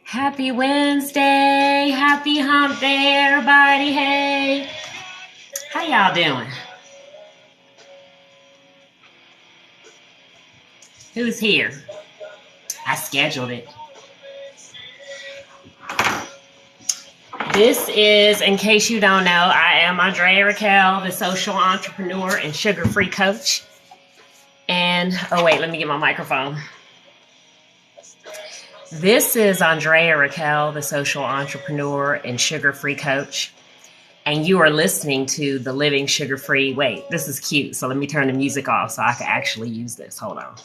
Happy Wednesday. Happy hump day, everybody. Hey. How y'all doing? Who's here? I scheduled it. This is, in case you don't know, I am Andrea Raquel, the social entrepreneur and sugar-free coach. And, oh wait, let me get my microphone. This is Andrea Raquel, the social entrepreneur and sugar-free coach. And you are listening to the Living Sugar-Free. Wait, this is cute. So let me turn the music off so I can actually use this. Hold on.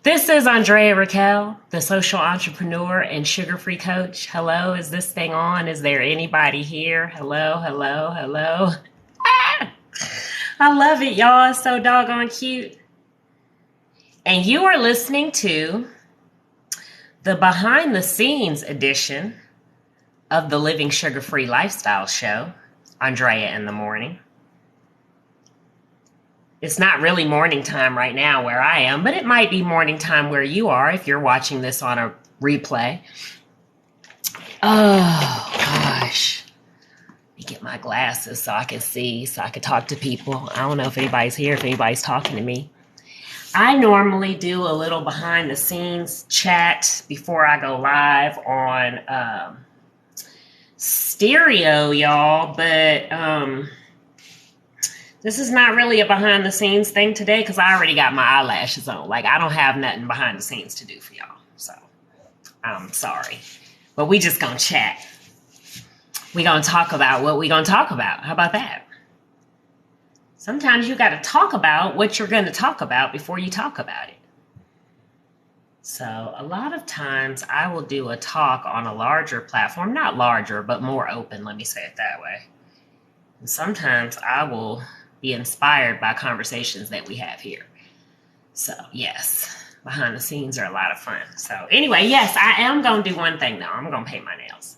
This is Andrea Raquel, the social entrepreneur and sugar-free coach. Hello, is this thing on? Is there anybody here? Hello, hello, hello. Ah! I love it, y'all. It's so doggone cute. And you are listening to the behind-the-scenes edition of the Living Sugar-Free Lifestyle Show, Andrea in the Morning. It's not really morning time right now where I am, but it might be morning time where you are if you're watching this on a replay. Oh, gosh. Let me get my glasses so I can see, so I can talk to people. I don't know if anybody's here, if anybody's talking to me. I normally do a little behind the scenes chat before I go live on stereo, y'all, but this is not really a behind the scenes thing today because I already got my eyelashes on. Like, I don't have nothing behind the scenes to do for y'all. So, I'm sorry. But we just gonna chat. We gonna talk about what we gonna talk about. How about that? Sometimes you got to talk about what you're going to talk about before you talk about it. So a lot of times I will do a talk on a larger platform, not larger, but more open. Let me say it that way. And sometimes I will be inspired by conversations that we have here. So yes, behind the scenes are a lot of fun. So anyway, yes, I am going to do one thing though. I'm going to paint my nails.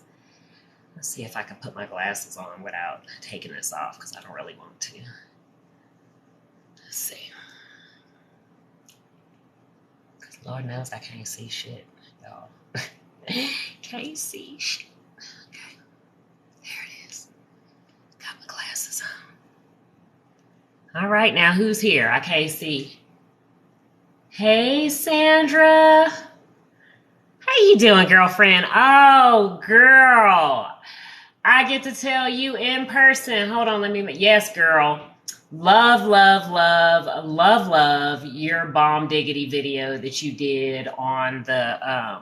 Let's see if I can put my glasses on without taking this off because I don't really want to. Let's see. Because Lord knows I can't see shit, y'all. Can't see shit. Okay. There it is. Got my glasses on. All right, now who's here? I can't see. Hey, Sandra. How you doing, girlfriend? Oh, girl. I get to tell you in person. Hold on, let me... Yes, girl. Love your bomb diggity video that you did on the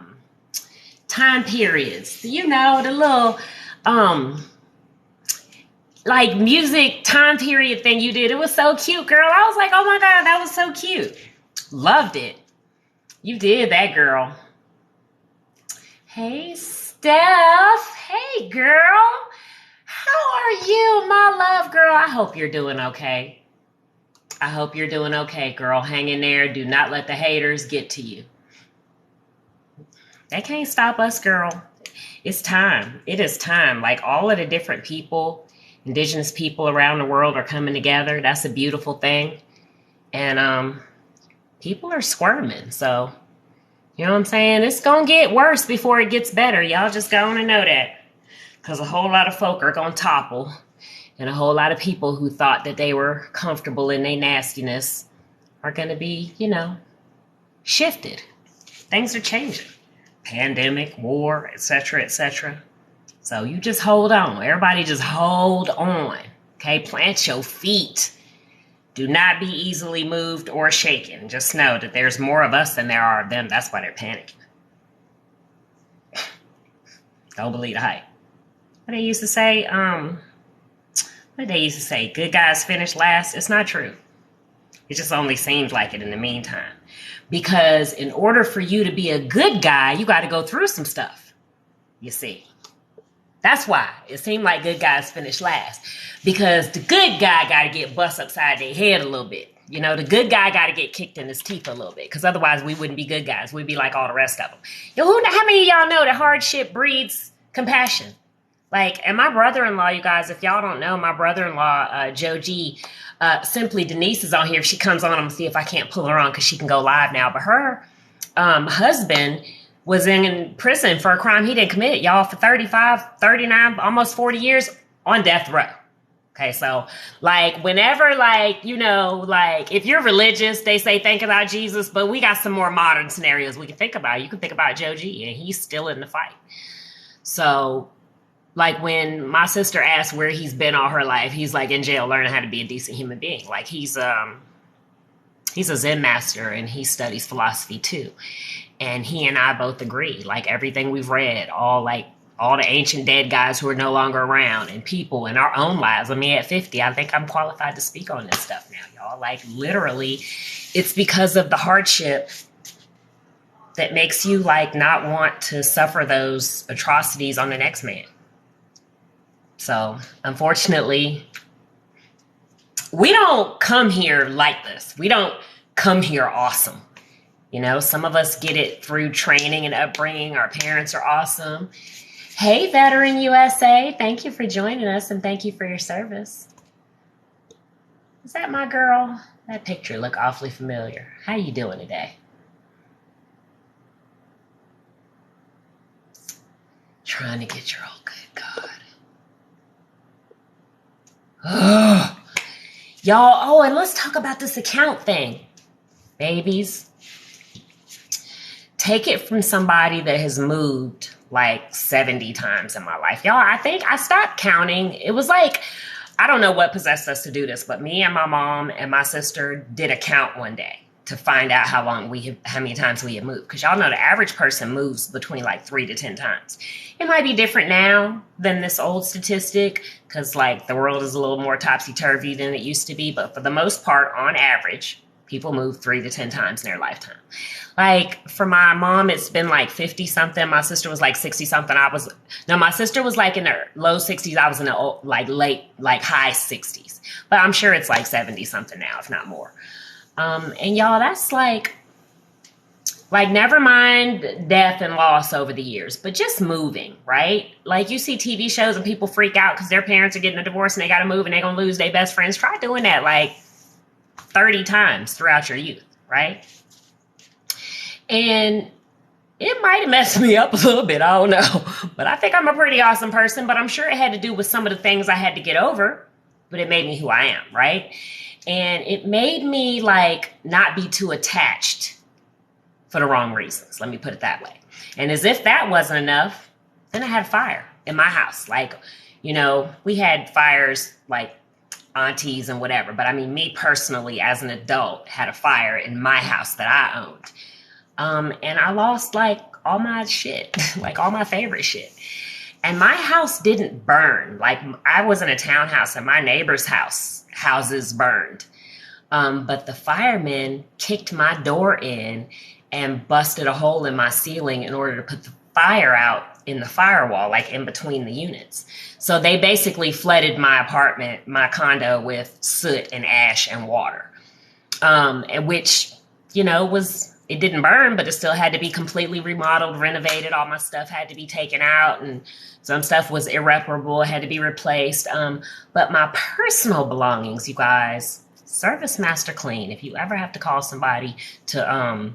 time periods. You know, the little like music time period thing you did. It was so cute, girl. I was like, oh my God, that was so cute. Loved it. You did that, girl. Hey, Steph. Hey, girl. How are you, my love, girl? I hope you're doing okay. I hope you're doing okay, girl. Hang in there. Do not let the haters get to you. They can't stop us, girl. It's time. It is time. Like all of the different people, indigenous people around the world are coming together. That's a beautiful thing. And people are squirming. So, you know what I'm saying? It's going to get worse before it gets better. Y'all just going to know that. Because a whole lot of folk are going to topple. And a whole lot of people who thought that they were comfortable in their nastiness are going to be, you know, shifted. Things are changing. Pandemic, war, etc., etc. So you just hold on. Everybody just hold on. Okay? Plant your feet. Do not be easily moved or shaken. Just know that there's more of us than there are of them. That's why they're panicking. Don't believe the hype. What they used to say, good guys finish last. It's not true. It just only seems like it in the meantime. Because in order for you to be a good guy, you got to go through some stuff. You see. That's why it seemed like good guys finish last. Because the good guy got to get bust upside their head a little bit. You know, the good guy got to get kicked in his teeth a little bit. Because otherwise we wouldn't be good guys. We'd be like all the rest of them. How many of y'all know that hardship breeds compassion? Like, and my brother-in-law, you guys, if y'all don't know, my brother-in-law, Joe G, Simply Denise is on here. If she comes on, I'm gonna see if I can't pull her on because she can go live now. But her husband was in prison for a crime he didn't commit, y'all, for 35, 39, almost 40 years on death row. Okay, so like whenever, like, you know, like if you're religious, they say think about Jesus, but we got some more modern scenarios we can think about. You can think about Joe G, and he's still in the fight. So like when my sister asked where he's been all her life, he's like in jail learning how to be a decent human being. Like he's a Zen master and he studies philosophy too. And he and I both agree, like everything we've read, all the ancient dead guys who are no longer around and people in our own lives. I mean, at 50, I think I'm qualified to speak on this stuff now, y'all. Like literally, it's because of the hardship that makes you like not want to suffer those atrocities on the next man. So unfortunately, we don't come here like this. We don't come here awesome. You know, some of us get it through training and upbringing. Our parents are awesome. Hey, Veteran USA, thank you for joining us and thank you for your service. Is that my girl? That picture look awfully familiar. How you doing today? Trying to get your all good, God. Oh, y'all. Oh, and let's talk about this account thing, babies. Take it from somebody that has moved like 70 times in my life. Y'all, I think I stopped counting. It was like, I don't know what possessed us to do this, but me and my mom and my sister did a count one day to find out how many times we had moved. Because y'all know the average person moves between like 3 to 10 times. It might be different now than this old statistic because like the world is a little more topsy-turvy than it used to be. But for the most part, on average, people move 3 to 10 times in their lifetime. Like for my mom, it's been like 50 something. My sister was like 60 something. My sister was like in the low 60s. I was in the high 60s, but I'm sure it's like 70 something now, if not more. And y'all, that's like never mind death and loss over the years, but just moving, right? Like you see TV shows and people freak out because their parents are getting a divorce and they got to move and they're going to lose their best friends. Try doing that like 30 times throughout your youth, right? And it might have messed me up a little bit. I don't know. But I think I'm a pretty awesome person. But I'm sure it had to do with some of the things I had to get over. But it made me who I am, right? And it made me like not be too attached for the wrong reasons. Let me put it that way. And as if that wasn't enough, then I had a fire in my house. Like, you know, we had fires like aunties and whatever. But I mean, me personally as an adult had a fire in my house that I owned. And I lost like all my shit, like all my favorite shit. And my house didn't burn. Like I was in a townhouse and my neighbor's houses burned. But the firemen kicked my door in and busted a hole in my ceiling in order to put the fire out in the firewall, like in between the units. So they basically flooded my apartment, my condo with soot and ash and water. And which, you know, it didn't burn, but it still had to be completely remodeled, renovated. All my stuff had to be taken out and some stuff was irreparable, had to be replaced. But my personal belongings, you guys, Service Master Clean. If you ever have to call somebody to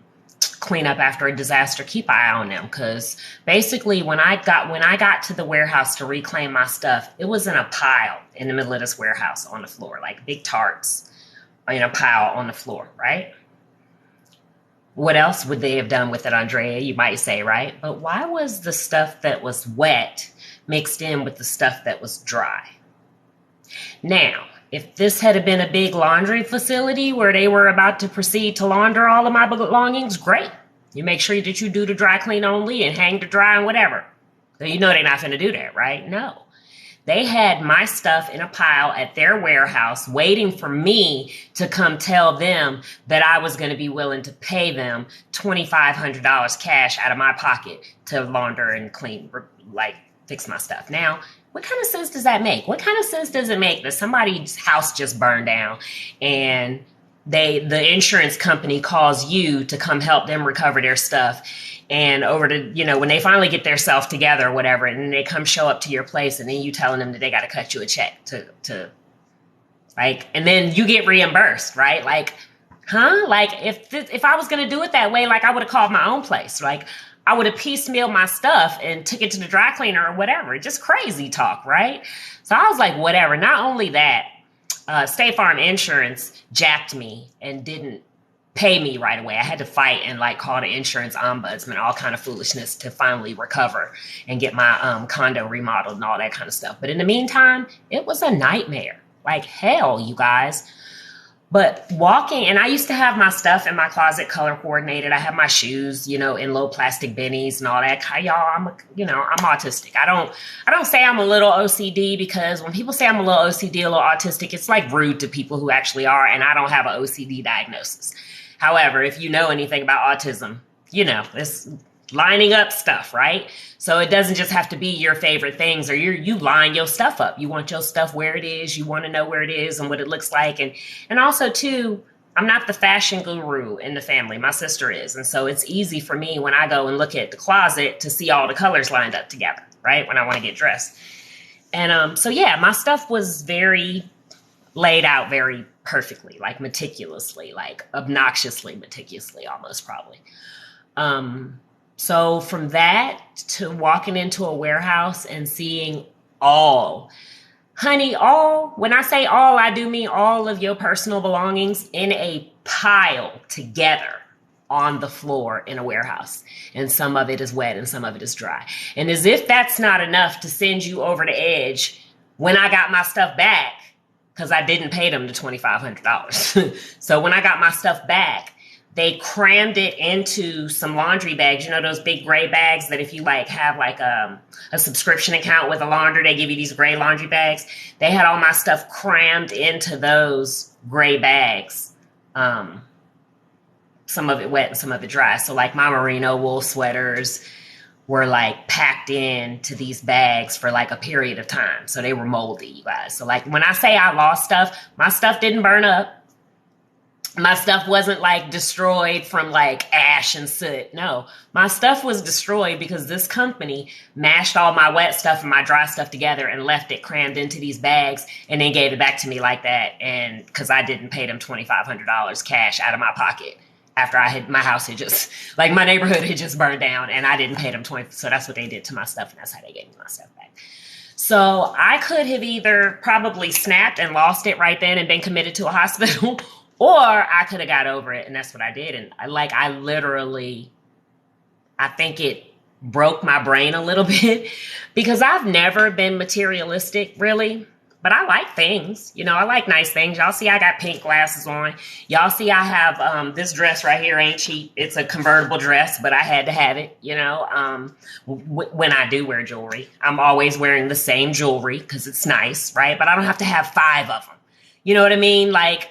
clean up after a disaster, keep an eye on them. Because basically when I got to the warehouse to reclaim my stuff, it was in a pile in the middle of this warehouse on the floor, like big tarts in a pile on the floor, right? What else would they have done with it, Andrea? You might say, right? But why was the stuff that was wet mixed in with the stuff that was dry? Now, if this had been a big laundry facility where they were about to proceed to launder all of my belongings, great. You make sure that you do the dry clean only and hang to dry and whatever. So you know they're not going to do that, right? No. They had my stuff in a pile at their warehouse waiting for me to come tell them that I was going to be willing to pay them $2,500 cash out of my pocket to launder and clean, like fix my stuff. Now, what kind of sense does that make? What kind of sense does it make that somebody's house just burned down and the insurance company calls you to come help them recover their stuff and over to, when they finally get their self together or whatever, and then they come show up to your place, and then you telling them that they got to cut you a check to like, and then you get reimbursed, right? Like, huh? Like, if I was going to do it that way, like, I would have called my own place. Like, I would have piecemealed my stuff and took it to the dry cleaner or whatever. Just crazy talk, right? So I was like, whatever. Not only that, State Farm Insurance jacked me and didn't pay me right away. I had to fight and like call the insurance ombudsman, all kind of foolishness to finally recover and get my condo remodeled and all that kind of stuff. But in the meantime, it was a nightmare. Like hell, you guys. But walking, and I used to have my stuff in my closet color coordinated. I have my shoes, in little plastic bennies and all that. Y'all, I'm autistic. I don't say I'm a little OCD, because when people say I'm a little OCD, a little autistic, it's like rude to people who actually are, and I don't have an OCD diagnosis. However, if you know anything about autism, it's lining up stuff, right? So it doesn't just have to be your favorite things, or you line your stuff up. You want your stuff where it is. You want to know where it is and what it looks like. And also too, I'm not the fashion guru in the family. My sister is. And so it's easy for me when I go and look at the closet to see all the colors lined up together, right? When I want to get dressed. And so yeah, my stuff was very laid out very perfectly, like meticulously, like obnoxiously meticulously, almost probably. So from that to walking into a warehouse and seeing all, when I say all, I do mean all of your personal belongings in a pile together on the floor in a warehouse. And some of it is wet and some of it is dry. And as if that's not enough to send you over the edge, when I got my stuff back, because I didn't pay them the $2,500. So when I got my stuff back, they crammed it into some laundry bags. Those big gray bags that if you like have like a subscription account with a laundry, they give you these gray laundry bags. They had all my stuff crammed into those gray bags. Some of it wet and some of it dry. So like my merino wool sweaters were like packed into these bags for like a period of time. So they were moldy, you guys. So like when I say I lost stuff, my stuff didn't burn up. My stuff wasn't like destroyed from like ash and soot. No, my stuff was destroyed because this company mashed all my wet stuff and my dry stuff together and left it crammed into these bags and then gave it back to me like that. And because I didn't pay them $2,500 cash out of my pocket after my house had just, like my neighborhood had just burned down and I didn't pay them so that's what they did to my stuff, and that's how they gave me my stuff back. So I could have either probably snapped and lost it right then and been committed to a hospital, or I could have got over it, and that's what I did. And I think it broke my brain a little bit, because I've never been materialistic, really. But I like things. I like nice things. Y'all see I got pink glasses on. Y'all see I have this dress right here ain't cheap. It's a convertible dress, but I had to have it, when I do wear jewelry. I'm always wearing the same jewelry because it's nice, right? But I don't have to have 5 of them. You know what I mean? Like,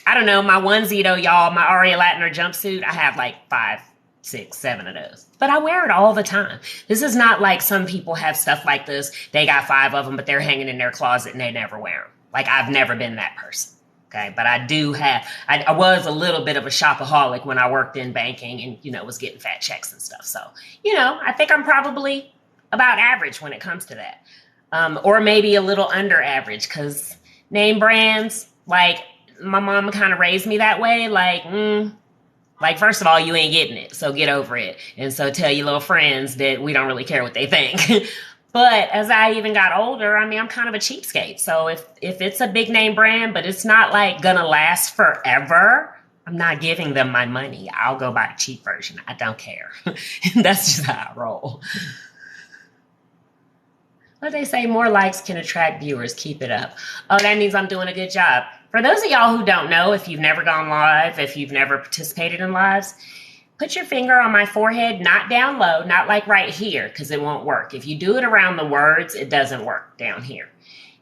I don't know, my onesie though, y'all, my Aria Latner jumpsuit, I have like 5, 6, 7 of those. But I wear it all the time. This is not like some people have stuff like this. They got 5 of them, but they're hanging in their closet and they never wear them. Like, I've never been that person. Okay. But I do have, I was a little bit of a shopaholic when I worked in banking and, was getting fat checks and stuff. So, I think I'm probably about average when it comes to that. Or maybe a little under average, because name brands, like, my mom kind of raised me that way. Like, first of all, you ain't getting it, so get over it. And so tell your little friends that we don't really care what they think. But as I even got older, I'm kind of a cheapskate. So if it's a big name brand, but it's not like gonna last forever, I'm not giving them my money. I'll go buy a cheap version. I don't care. That's just how I roll. What they say, more likes can attract viewers. Keep it up. Oh, that means I'm doing a good job. For those of y'all who don't know, if you've never gone live, if you've never participated in lives, put your finger on my forehead, not down low, not like right here, because it won't work. If you do it around the words, it doesn't work down here.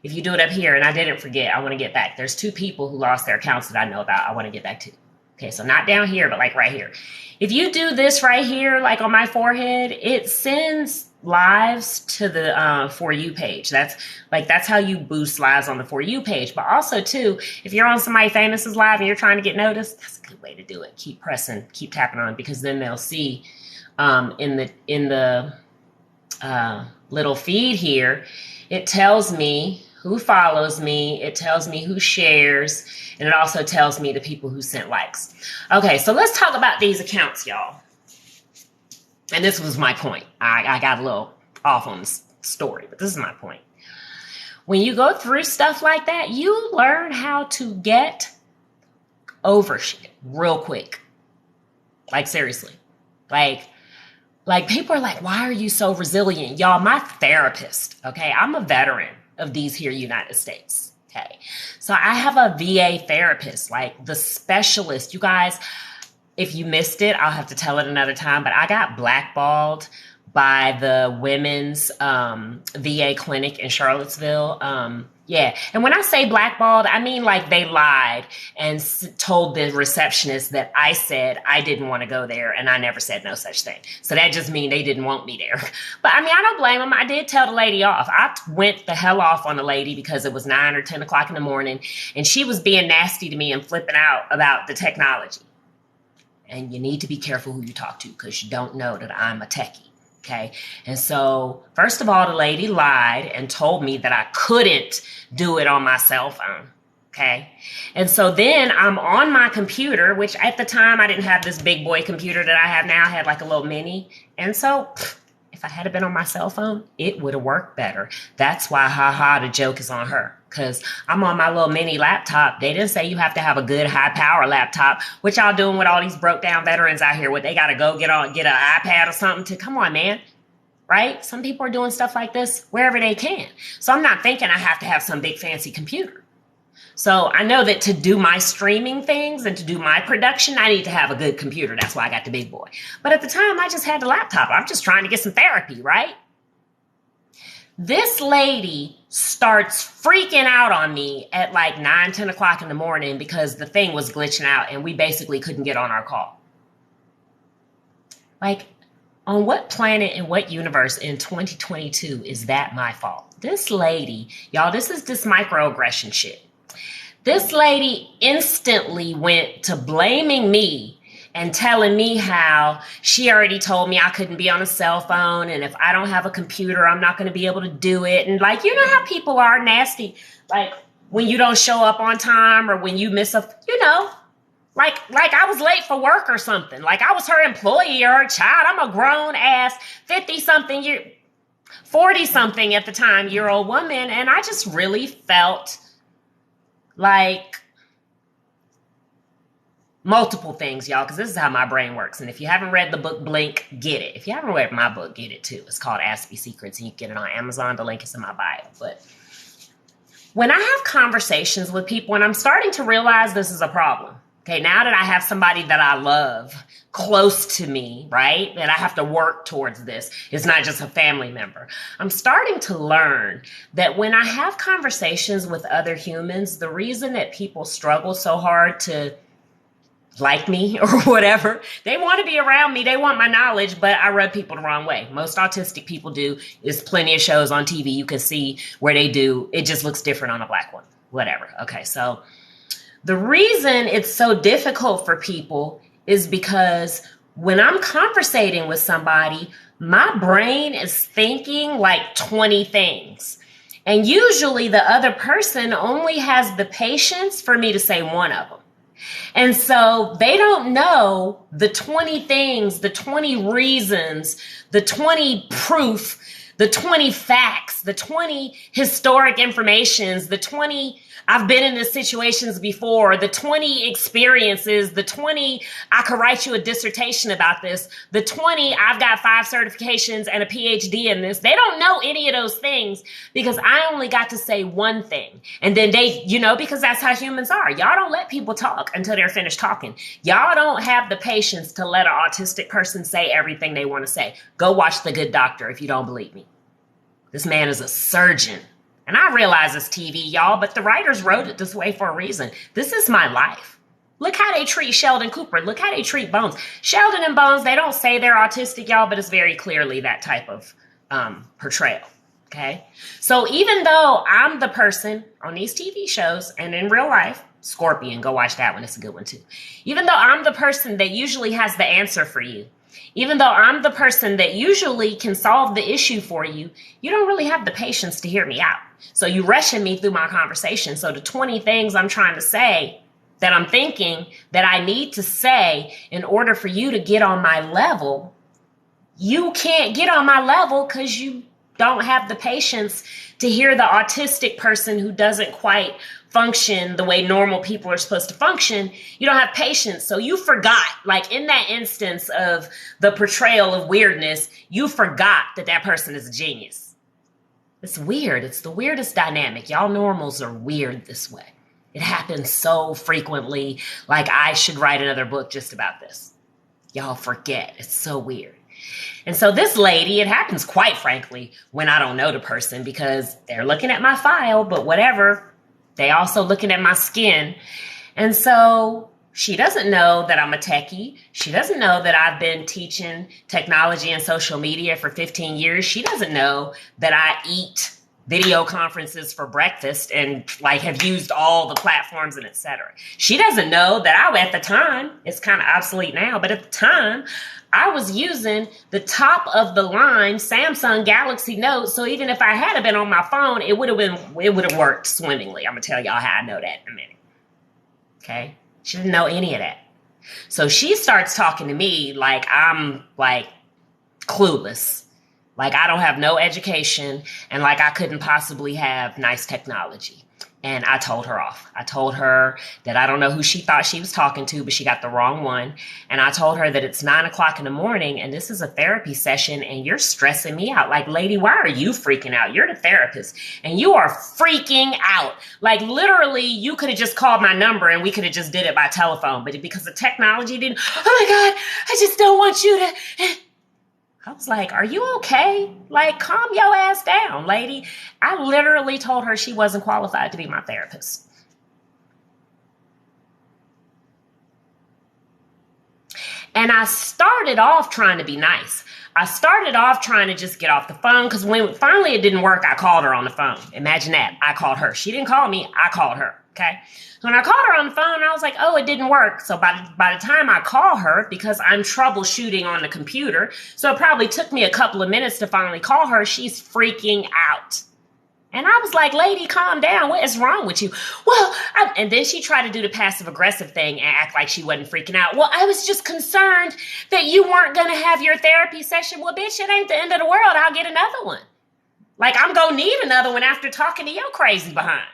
If you do it up here, and I didn't forget, I want to get back. There's 2 people who lost their accounts that I know about. I want to get back to. Okay, so not down here, but like right here. If you do this right here, like on my forehead, it sends lives to the For You page. That's how you boost lives on the For You page. But also too, if you're on somebody famous's live and you're trying to get noticed, that's a good way to do it. Keep pressing, keep tapping on it, because then they'll see in the little feed here, it tells me who follows me, it tells me who shares, and it also tells me the people who sent likes. Okay, so let's talk about these accounts, y'all. And this was my point. I got a little off on the story, but this is my point. When you go through stuff like that, you learn how to get over shit real quick. Like, seriously. Like people are like, why are you so resilient? Y'all, my therapist, okay? I'm a veteran of these here United States, okay? So I have a VA therapist, like the specialist. You guys, if you missed it, I'll have to tell it another time, but I got blackballed by the women's VA clinic in Charlottesville. Yeah. And when I say blackballed, I mean like they lied and told the receptionist that I said I didn't want to go there, and I never said no such thing. So that just means they didn't want me there. But I mean, I don't blame them. I did tell the lady off. I went the hell off on the lady because it was 9 or 10 o'clock in the morning, and she was being nasty to me and flipping out about the technology. And you need to be careful who you talk to, because you don't know that I'm a techie. Okay. And so, first of all, the lady lied and told me that I couldn't do it on my cell phone. Okay. And so then I'm on my computer, which at the time I didn't have this big boy computer that I have now. I had like a little mini. And so if I had been on my cell phone, it would have worked better. That's why, the joke is on her. Because I'm on my little mini laptop. They didn't say you have to have a good high power laptop, which y'all doing with all these broke down veterans out here, what they got to go get an iPad or something to, come on, man. Right? Some people are doing stuff like this wherever they can. So I'm not thinking I have to have some big fancy computer. So I know that to do my streaming things and to do my production, I need to have a good computer. That's why I got the big boy. But at the time, I just had the laptop. I'm just trying to get some therapy, right? This lady starts freaking out on me at like 9, 10 o'clock in the morning because the thing was glitching out and we basically couldn't get on our call. Like, on what planet in what universe in 2022 is that my fault? This lady, y'all, this is this microaggression shit. This lady instantly went to blaming me and telling me how she already told me I couldn't be on a cell phone, and if I don't have a computer, I'm not going to be able to do it. And like, you know how people are nasty, like when you don't show up on time or when you miss like I was late for work or something. Like I was her employee or her child. I'm a grown ass 40-something at the time year old woman, and I just really felt like multiple things, y'all, because this is how my brain works. And if you haven't read the book Blink, get it. If you haven't read my book, get it too. It's called Ask Me Secrets, and you can get it on Amazon. The link is in my bio. But when I have conversations with people, and I'm starting to realize this is a problem. Okay, now that I have somebody that I love close to me, right, that I have to work towards this. It's not just a family member. I'm starting to learn that when I have conversations with other humans, the reason that people struggle so hard to like me or whatever, they want to be around me. They want my knowledge, but I rub people the wrong way. Most autistic people do. There's plenty of shows on TV you can see where they do. It just looks different on a black one. Whatever. Okay, so the reason it's so difficult for people is because when I'm conversating with somebody, my brain is thinking like 20 things. And usually the other person only has the patience for me to say one of them. And so they don't know the 20 things, the 20 reasons, the 20 proof, the 20 facts, the 20 historic informations, the 20 I've been in these situations before, the 20 experiences, the 20 I could write you a dissertation about this, the 20 I've got 5 certifications and a PhD in this. They don't know any of those things because I only got to say one thing. And then they, because that's how humans are. Y'all don't let people talk until they're finished talking. Y'all don't have the patience to let an autistic person say everything they want to say. Go watch The Good Doctor if you don't believe me. This man is a surgeon. And I realize it's TV, y'all, but the writers wrote it this way for a reason. This is my life. Look how they treat Sheldon Cooper. Look how they treat Bones. Sheldon and Bones, they don't say they're autistic, y'all, but it's very clearly that type of portrayal. Okay. So even though I'm the person on these TV shows and in real life, Scorpion, go watch that one. It's a good one too. Even though I'm the person that usually has the answer for you, even though I'm the person that usually can solve the issue for you, you don't really have the patience to hear me out. So you rushing me through my conversation. So the 20 things I'm trying to say that I'm thinking that I need to say in order for you to get on my level, you can't get on my level because you don't have the patience to hear the autistic person who doesn't quite function the way normal people are supposed to function. You don't have patience. So you forgot, like in that instance of the portrayal of weirdness, you forgot that that person is a genius. It's weird. It's the weirdest dynamic. Y'all normals are weird this way. It happens so frequently. Like I should write another book just about this. Y'all forget. It's so weird. And so this lady, it happens quite frankly when I don't know the person because they're looking at my file, but whatever, they also looking at my skin. And so she doesn't know that I'm a techie. She doesn't know that I've been teaching technology and social media for 15 years. She doesn't know that I eat video conferences for breakfast and like have used all the platforms and etc. She doesn't know that I, at the time, it's kind of obsolete now, but at the time, I was using the top of the line Samsung Galaxy Note. So even if I had been on my phone, it would have worked swimmingly. I'm gonna tell y'all how I know that in a minute. Okay. She didn't know any of that. So she starts talking to me like I'm like clueless. Like I don't have no education and like I couldn't possibly have nice technology. And I told her off. I told her that I don't know who she thought she was talking to, but she got the wrong one. And I told her that it's 9:00 in the morning and this is a therapy session and you're stressing me out. Like, lady, why are you freaking out? You're the therapist and you are freaking out. Like literally you could have just called my number and we could have just did it by telephone. But because the technology didn't, oh my God, I just don't want you to... I was like, are you okay? Like, calm your ass down, lady. I literally told her she wasn't qualified to be my therapist. And I started off trying to be nice. I started off trying to just get off the phone because when finally it didn't work, I called her on the phone. Imagine that. I called her. She didn't call me. I called her. Okay. So when I called her on the phone, I was like, oh, it didn't work. So by the time I call her, because I'm troubleshooting on the computer, so it probably took me a couple of minutes to finally call her, she's freaking out. And I was like, lady, calm down. What is wrong with you? Well, and then she tried to do the passive aggressive thing and act like she wasn't freaking out. Well, I was just concerned that you weren't going to have your therapy session. Well, bitch, it ain't the end of the world. I'll get another one. Like, I'm going to need another one after talking to your crazy behind.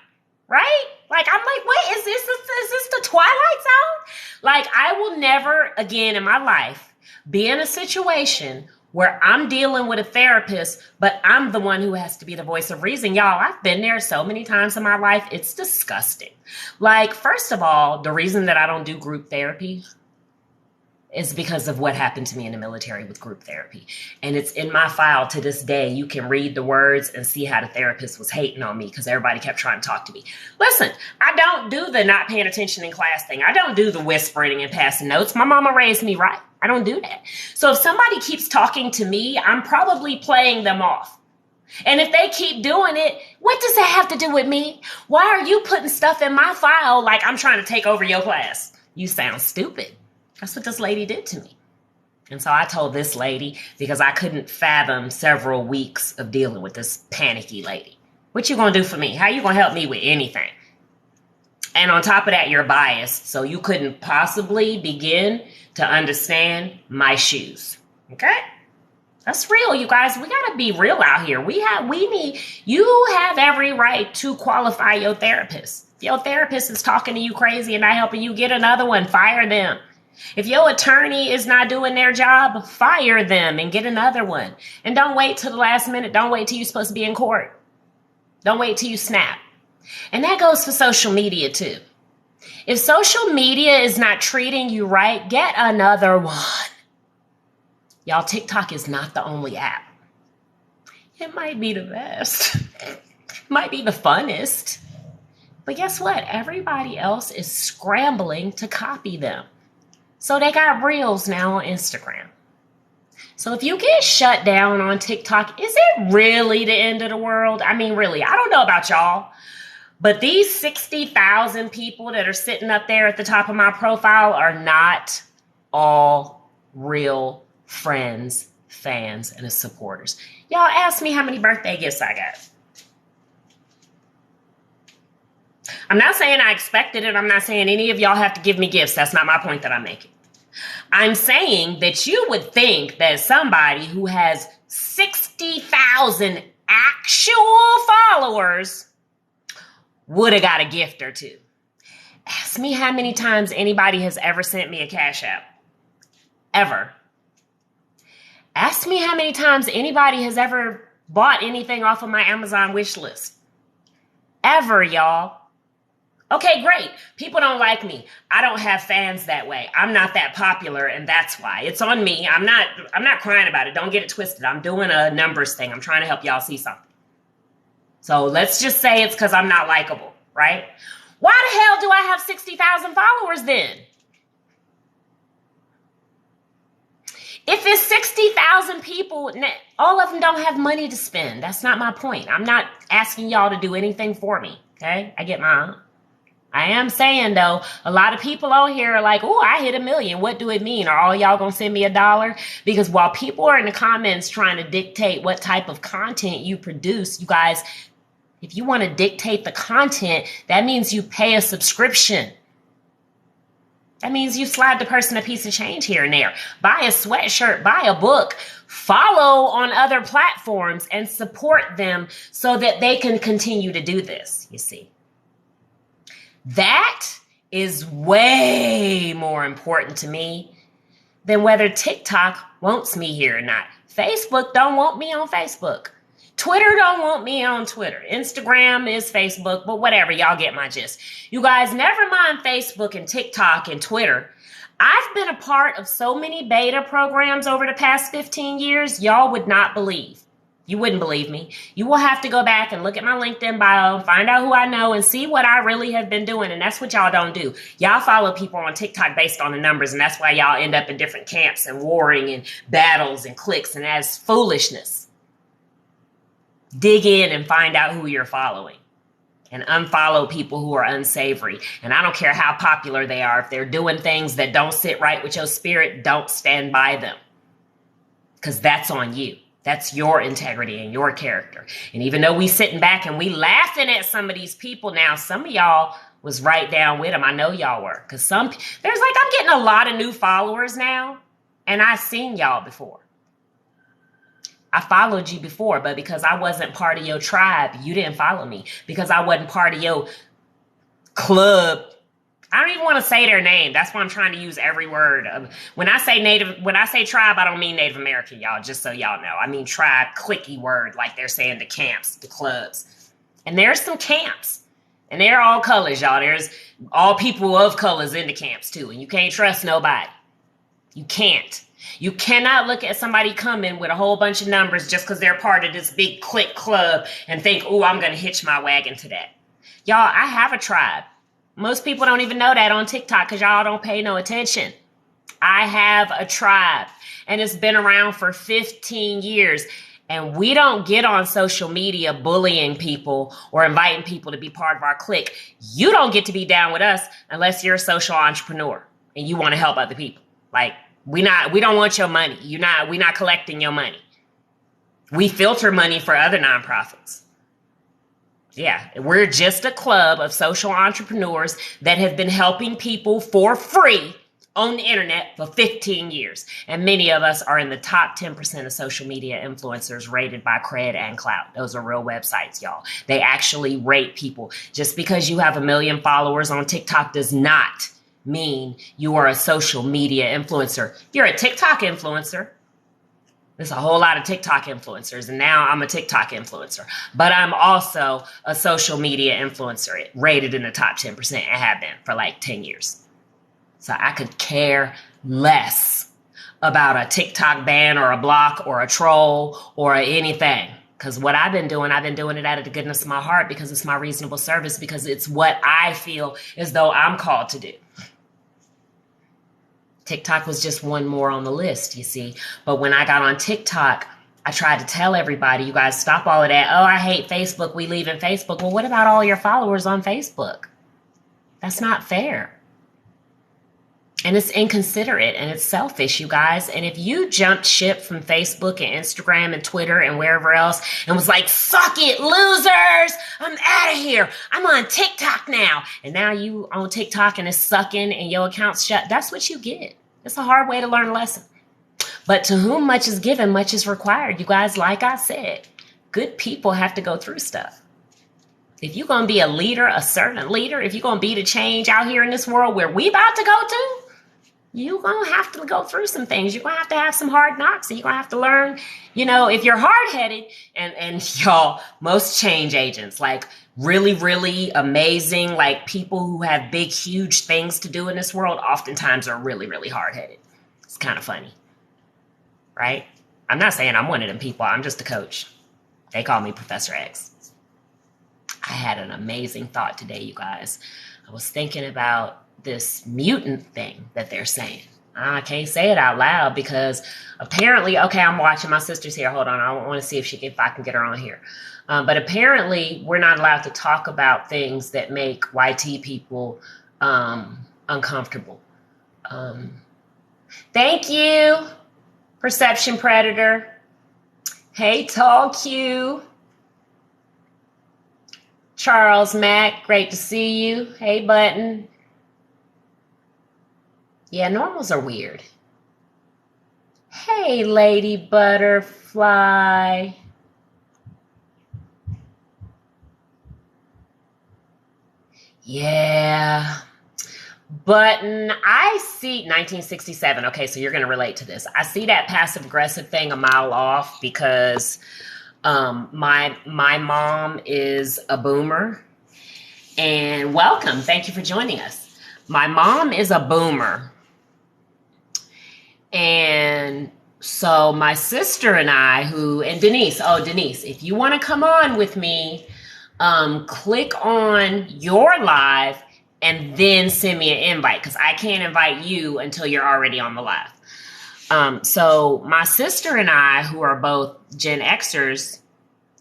Right? Like, I'm like, wait, is this the Twilight Zone? Like, I will never again in my life be in a situation where I'm dealing with a therapist, but I'm the one who has to be the voice of reason. Y'all, I've been there so many times in my life. It's disgusting. Like, first of all, the reason that I don't do group therapy is because of what happened to me in the military with group therapy. And it's in my file to this day. You can read the words and see how the therapist was hating on me because everybody kept trying to talk to me. Listen, I don't do the not paying attention in class thing. I don't do the whispering and passing notes. My mama raised me right. I don't do that. So if somebody keeps talking to me, I'm probably playing them off. And if they keep doing it, what does that have to do with me? Why are you putting stuff in my file like I'm trying to take over your class? You sound stupid. That's what this lady did to me. And so I told this lady, because I couldn't fathom several weeks of dealing with this panicky lady. What you gonna do for me? How you gonna help me with anything? And on top of that, you're biased. So you couldn't possibly begin to understand my shoes. Okay? That's real, you guys. We gotta be real out here. You have every right to qualify your therapist. If your therapist is talking to you crazy and not helping you, get another one, fire them. If your attorney is not doing their job, fire them and get another one. And don't wait till the last minute. Don't wait till you're supposed to be in court. Don't wait till you snap. And that goes for social media too. If social media is not treating you right, get another one. Y'all, TikTok is not the only app. It might be the best. Might be the funnest. But guess what? Everybody else is scrambling to copy them. So they got Reels now on Instagram. So if you get shut down on TikTok, is it really the end of the world? I mean, really, I don't know about y'all, but these 60,000 people that are sitting up there at the top of my profile are not all real friends, fans, and supporters. Y'all ask me how many birthday gifts I got. I'm not saying I expected it. I'm not saying any of y'all have to give me gifts. That's not my point that I'm making. I'm saying that you would think that somebody who has 60,000 actual followers would have got a gift or two. Ask me how many times anybody has ever sent me a Cash App. Ever. Ask me how many times anybody has ever bought anything off of my Amazon wish list. Ever, y'all. Okay, great. People don't like me. I don't have fans that way. I'm not that popular, and that's why. It's on me. I'm not crying about it. Don't get it twisted. I'm doing a numbers thing. I'm trying to help y'all see something. So let's just say it's because I'm not likable, right? Why the hell do I have 60,000 followers then? If it's 60,000 people, all of them don't have money to spend. That's not my point. I'm not asking y'all to do anything for me, okay? I get my own. I am saying, though, a lot of people out here are like, oh, I hit 1 million. What do it mean? Are all y'all going to send me $1? Because while people are in the comments trying to dictate what type of content you produce, you guys, if you want to dictate the content, that means you pay a subscription. That means you slide the person a piece of change here and there. Buy a sweatshirt, buy a book, follow on other platforms and support them so that they can continue to do this, you see. That is way more important to me than whether TikTok wants me here or not. Facebook don't want me on Facebook. Twitter don't want me on Twitter. Instagram is Facebook, but whatever, y'all get my gist. You guys, never mind Facebook and TikTok and Twitter. I've been a part of so many beta programs over the past 15 years, y'all would not believe. You wouldn't believe me. You will have to go back and look at my LinkedIn bio, find out who I know, and see what I really have been doing. And that's what y'all don't do. Y'all follow people on TikTok based on the numbers, and that's why y'all end up in different camps and warring and battles and cliques, and that's foolishness. Dig in and find out who you're following and unfollow people who are unsavory. And I don't care how popular they are. If they're doing things that don't sit right with your spirit, don't stand by them, because that's on you. That's your integrity and your character. And even though we sitting back and we laughing at some of these people now, some of y'all was right down with them. I know y'all were. Because there's like, I'm getting a lot of new followers now. And I've seen y'all before. I followed you before, but because I wasn't part of your tribe, you didn't follow me. Because I wasn't part of your club. I don't even want to say their name. That's why I'm trying to use every word. When I say tribe, I don't mean Native American, y'all, just so y'all know. I mean tribe, clicky word, like they're saying the camps, the clubs. And there's some camps. And they're all colors, y'all. There's all people of colors in the camps, too. And you can't trust nobody. You can't. You cannot look at somebody coming with a whole bunch of numbers just because they're part of this big clique club and think, oh, I'm going to hitch my wagon to that. Y'all, I have a tribe. Most people don't even know that on TikTok because y'all don't pay no attention. I have a tribe, and it's been around for 15 years. And we don't get on social media bullying people or inviting people to be part of our clique. You don't get to be down with us unless you're a social entrepreneur and you want to help other people. Like, we don't want your money. We're not collecting your money. We filter money for other nonprofits. Yeah, we're just a club of social entrepreneurs that have been helping people for free on the internet for 15 years. And many of us are in the top 10% of social media influencers rated by Cred and Clout. Those are real websites, y'all. They actually rate people. Just because you have 1 million followers on TikTok does not mean you are a social media influencer. You're a TikTok influencer. There's a whole lot of TikTok influencers, and now I'm a TikTok influencer. But I'm also a social media influencer, rated in the top 10%, and have been for like 10 years. So I could care less about a TikTok ban or a block or a troll or anything. Because what I've been doing it out of the goodness of my heart because it's my reasonable service, because it's what I feel as though I'm called to do. TikTok was just one more on the list, you see. But when I got on TikTok, I tried to tell everybody, you guys stop all of that. Oh, I hate Facebook. We leaving Facebook. Well, what about all your followers on Facebook? That's not fair. And it's inconsiderate and it's selfish, you guys. And if you jumped ship from Facebook and Instagram and Twitter and wherever else and was like, fuck it, losers, I'm out of here. I'm on TikTok now. And now you on TikTok and it's sucking and your account's shut. That's what you get. It's a hard way to learn a lesson. But to whom much is given, much is required. You guys, like I said, good people have to go through stuff. If you're going to be a leader, a servant leader, if you're going to be the change out here in this world where we about to go to, you're going to have to go through some things. You're going to have some hard knocks. And you're going to have to learn, if you're hard-headed, and y'all, most change agents, like really, really amazing, like people who have big, huge things to do in this world, oftentimes are really, really hard-headed. It's kind of funny, right? I'm not saying I'm one of them people. I'm just a coach. They call me Professor X. I had an amazing thought today, you guys. I was thinking about this mutant thing that they're saying. I can't say it out loud because apparently, okay, I'm watching my sister's here. Hold on. I want to see if I can get her on here. But apparently we're not allowed to talk about things that make YT people uncomfortable. Thank you, Perception Predator. Hey, Tall Q. Charles Mack, great to see you. Hey, Button. Yeah, normals are weird. Hey, Lady Butterfly. Yeah. Button, I see 1967. Okay, so you're going to relate to this. I see that passive aggressive thing a mile off because my mom is a boomer. And welcome. Thank you for joining us. My mom is a boomer. And so my sister and I, and Denise, if you want to come on with me, click on your live and then send me an invite because I can't invite you until you're already on the live. So my sister and I, who are both Gen Xers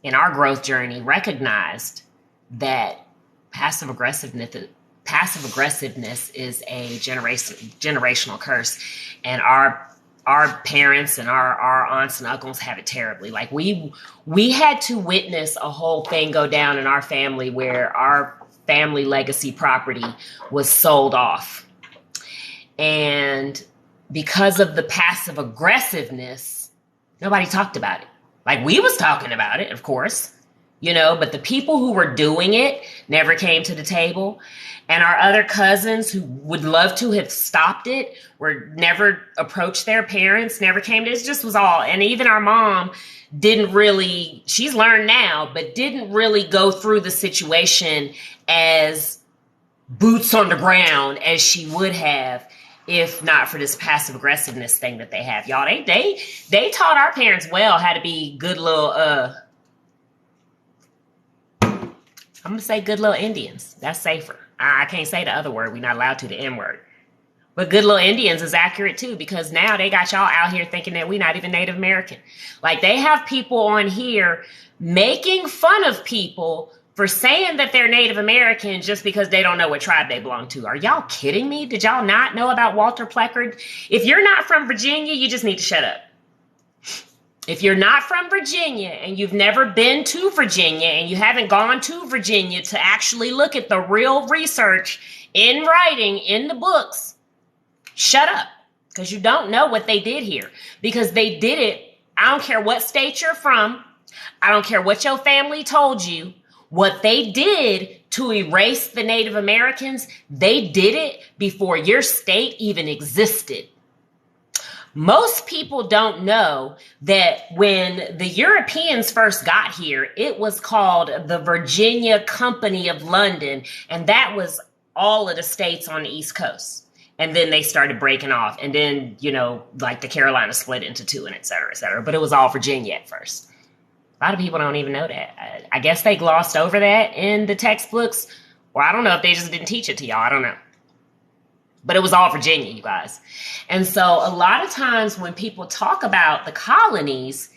in our growth journey, recognized that passive aggressiveness is a generational curse, and our parents and our aunts and uncles have it terribly. Like we had to witness a whole thing go down in our family where our family legacy property was sold off, and because of the passive aggressiveness, nobody talked about it. Like we was talking about it, of course. But the people who were doing it never came to the table. And our other cousins who would love to have stopped it were never approached their parents, never came to it. It just was all. And even our mom didn't really, she's learned now, but didn't really go through the situation as boots on the ground as she would have if not for this passive aggressiveness thing that they have. Y'all, they taught our parents well how to be good little, I'm going to say good little Indians. That's safer. I can't say the other word. We're not allowed to, the N word. But good little Indians is accurate too, because now they got y'all out here thinking that we're not even Native American. Like they have people on here making fun of people for saying that they're Native American just because they don't know what tribe they belong to. Are y'all kidding me? Did y'all not know about Walter Pleckard? If you're not from Virginia, you just need to shut up. If you're not from Virginia and you've never been to Virginia and you haven't gone to Virginia to actually look at the real research in writing, in the books, shut up, because you don't know what they did here. Because they did it, I don't care what state you're from, I don't care what your family told you, what they did to erase the Native Americans, they did it before your state even existed. Most people don't know that when the Europeans first got here, it was called the Virginia Company of London, and that was all of the states on the East Coast. And then they started breaking off, and then, like the Carolinas split into two, and et cetera, et cetera. But it was all Virginia at first. A lot of people don't even know that. I guess they glossed over that in the textbooks, or I don't know if they just didn't teach it to y'all. I don't know. But it was all Virginia, you guys. And so a lot of times when people talk about the colonies,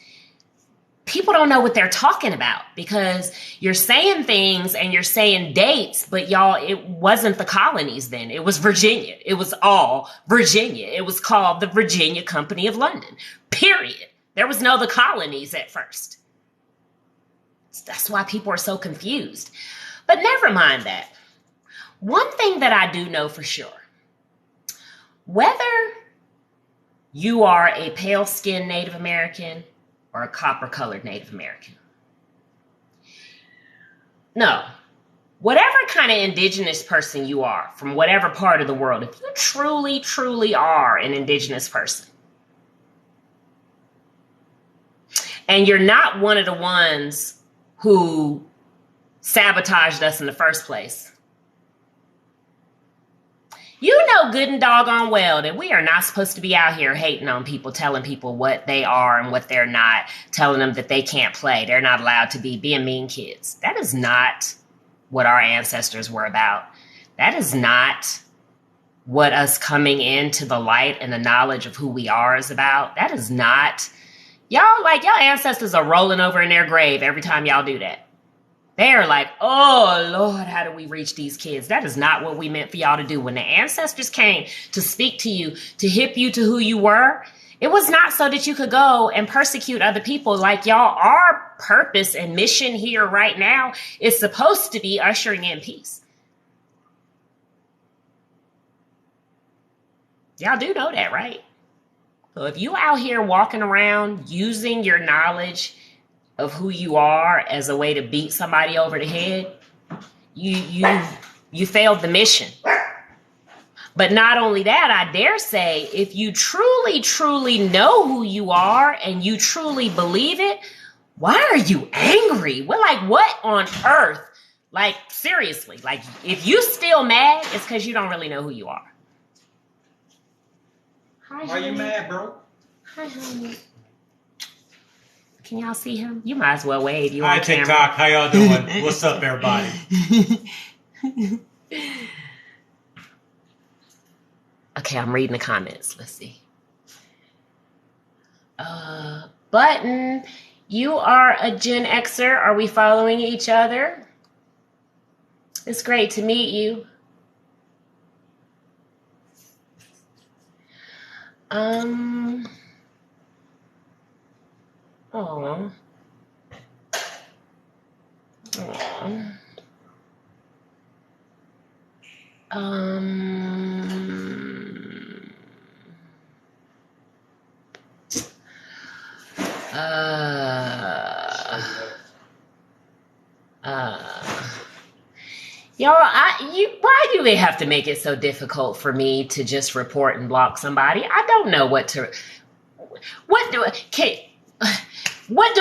people don't know what they're talking about because you're saying things and you're saying dates, but y'all, it wasn't the colonies then. It was Virginia. It was all Virginia. It was called the Virginia Company of London, period. There was no the colonies at first. That's why people are so confused. But never mind that. One thing that I do know for sure, whether you are a pale-skinned Native American or a copper-colored Native American, no, whatever kind of indigenous person you are from whatever part of the world, if you truly, truly are an indigenous person, and you're not one of the ones who sabotaged us in the first place, you know good and doggone well that we are not supposed to be out here hating on people, telling people what they are and what they're not, telling them that they can't play, they're not allowed to be, being mean kids. That is not what our ancestors were about. That is not what us coming into the light and the knowledge of who we are is about. That is not, y'all ancestors are rolling over in their grave every time y'all do that. They're like, oh, Lord, how do we reach these kids? That is not what we meant for y'all to do. When the ancestors came to speak to you, to hip you to who you were, it was not so that you could go and persecute other people. Like, y'all, our purpose and mission here right now is supposed to be ushering in peace. Y'all do know that, right? So if you out here walking around using your knowledge of who you are as a way to beat somebody over the head, you failed the mission. But not only that, I dare say, if you truly, truly know who you are and you truly believe it, why are you angry? We're like, what on earth? Like, seriously, like, if you still mad, it's because you don't really know who you are. Hi, why you mad, bro? Hi, honey. Can y'all see him? You might as well wave. You Hi, on camera. TikTok. How y'all doing? What's up, everybody? Okay, I'm reading the comments. Let's see. Button, you are a Gen Xer. Are we following each other? It's great to meet you. Oh. Oh. Y'all, why do they have to make it so difficult for me to just report and block somebody? I don't know what do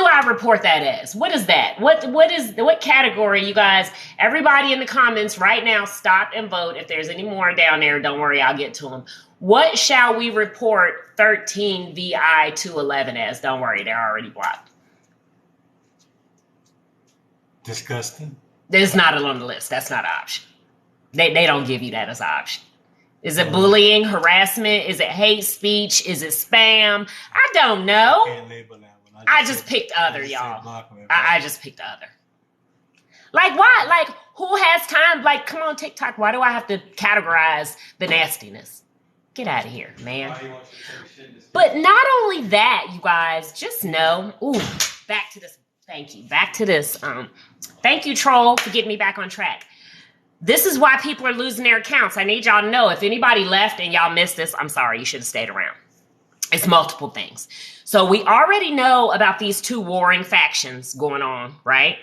I report that as? What is that? What category, you guys? Everybody in the comments right now, stop and vote. If there's any more down there, don't worry, I'll get to them. What shall we report 13 VI 211 as? Don't worry, they're already blocked. Disgusting. It's not on the list. That's not an option. They don't give you that as an option. Is it bullying, harassment? Is it hate speech? Is it spam? I don't know. I can't label that one. I just picked other, y'all. I just picked other. Like, why? Like, who has time? Like, come on, TikTok. Why do I have to categorize the nastiness? Get out of here, man. But not only that, you guys, just know. Ooh, back to this. Thank you. Back to this. Thank you, Troll, for getting me back on track. This is why people are losing their accounts. I need y'all to know, if anybody left and y'all missed this, I'm sorry, you should have stayed around. It's multiple things. So we already know about these two warring factions going on, right?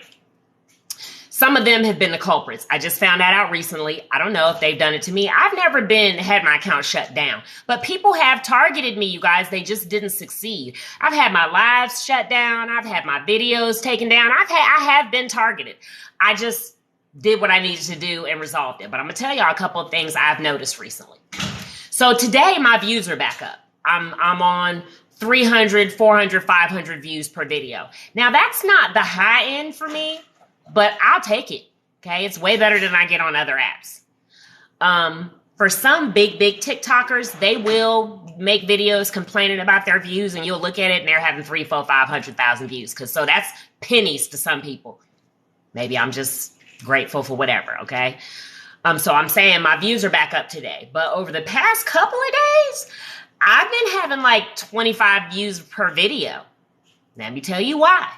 Some of them have been the culprits. I just found that out recently. I don't know if they've done it to me. I've never had my account shut down. But people have targeted me, you guys. They just didn't succeed. I've had my lives shut down. I've had my videos taken down. I have been targeted. I just did what I needed to do and resolved it. But I'm going to tell y'all a couple of things I've noticed recently. So today, my views are back up. I'm on 300, 400, 500 views per video. Now, that's not the high end for me, but I'll take it. Okay, it's way better than I get on other apps. for some big TikTokers, they will make videos complaining about their views, and you'll look at it and they're having 3, 4, 500,000 views. So that's pennies to some people. Maybe I'm just grateful for whatever, okay? So I'm saying my views are back up today. But over the past couple of days, I've been having like 25 views per video. Let me tell you why.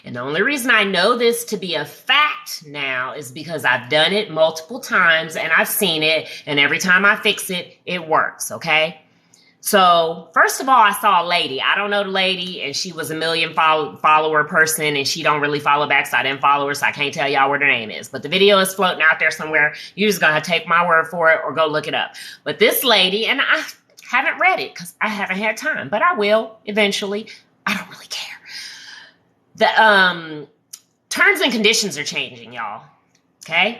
And the only reason I know this to be a fact now is because I've done it multiple times and I've seen it, and every time I fix it, it works, okay? So first of all, I saw a lady. I don't know the lady, and she was a million follower person, and she don't really follow back, so I didn't follow her, so I can't tell y'all what her name is. But the video is floating out there somewhere. You're just going to take my word for it or go look it up. But this lady, and I haven't read it because I haven't had time, but I will eventually. I don't really care. The terms and conditions are changing, y'all. Okay?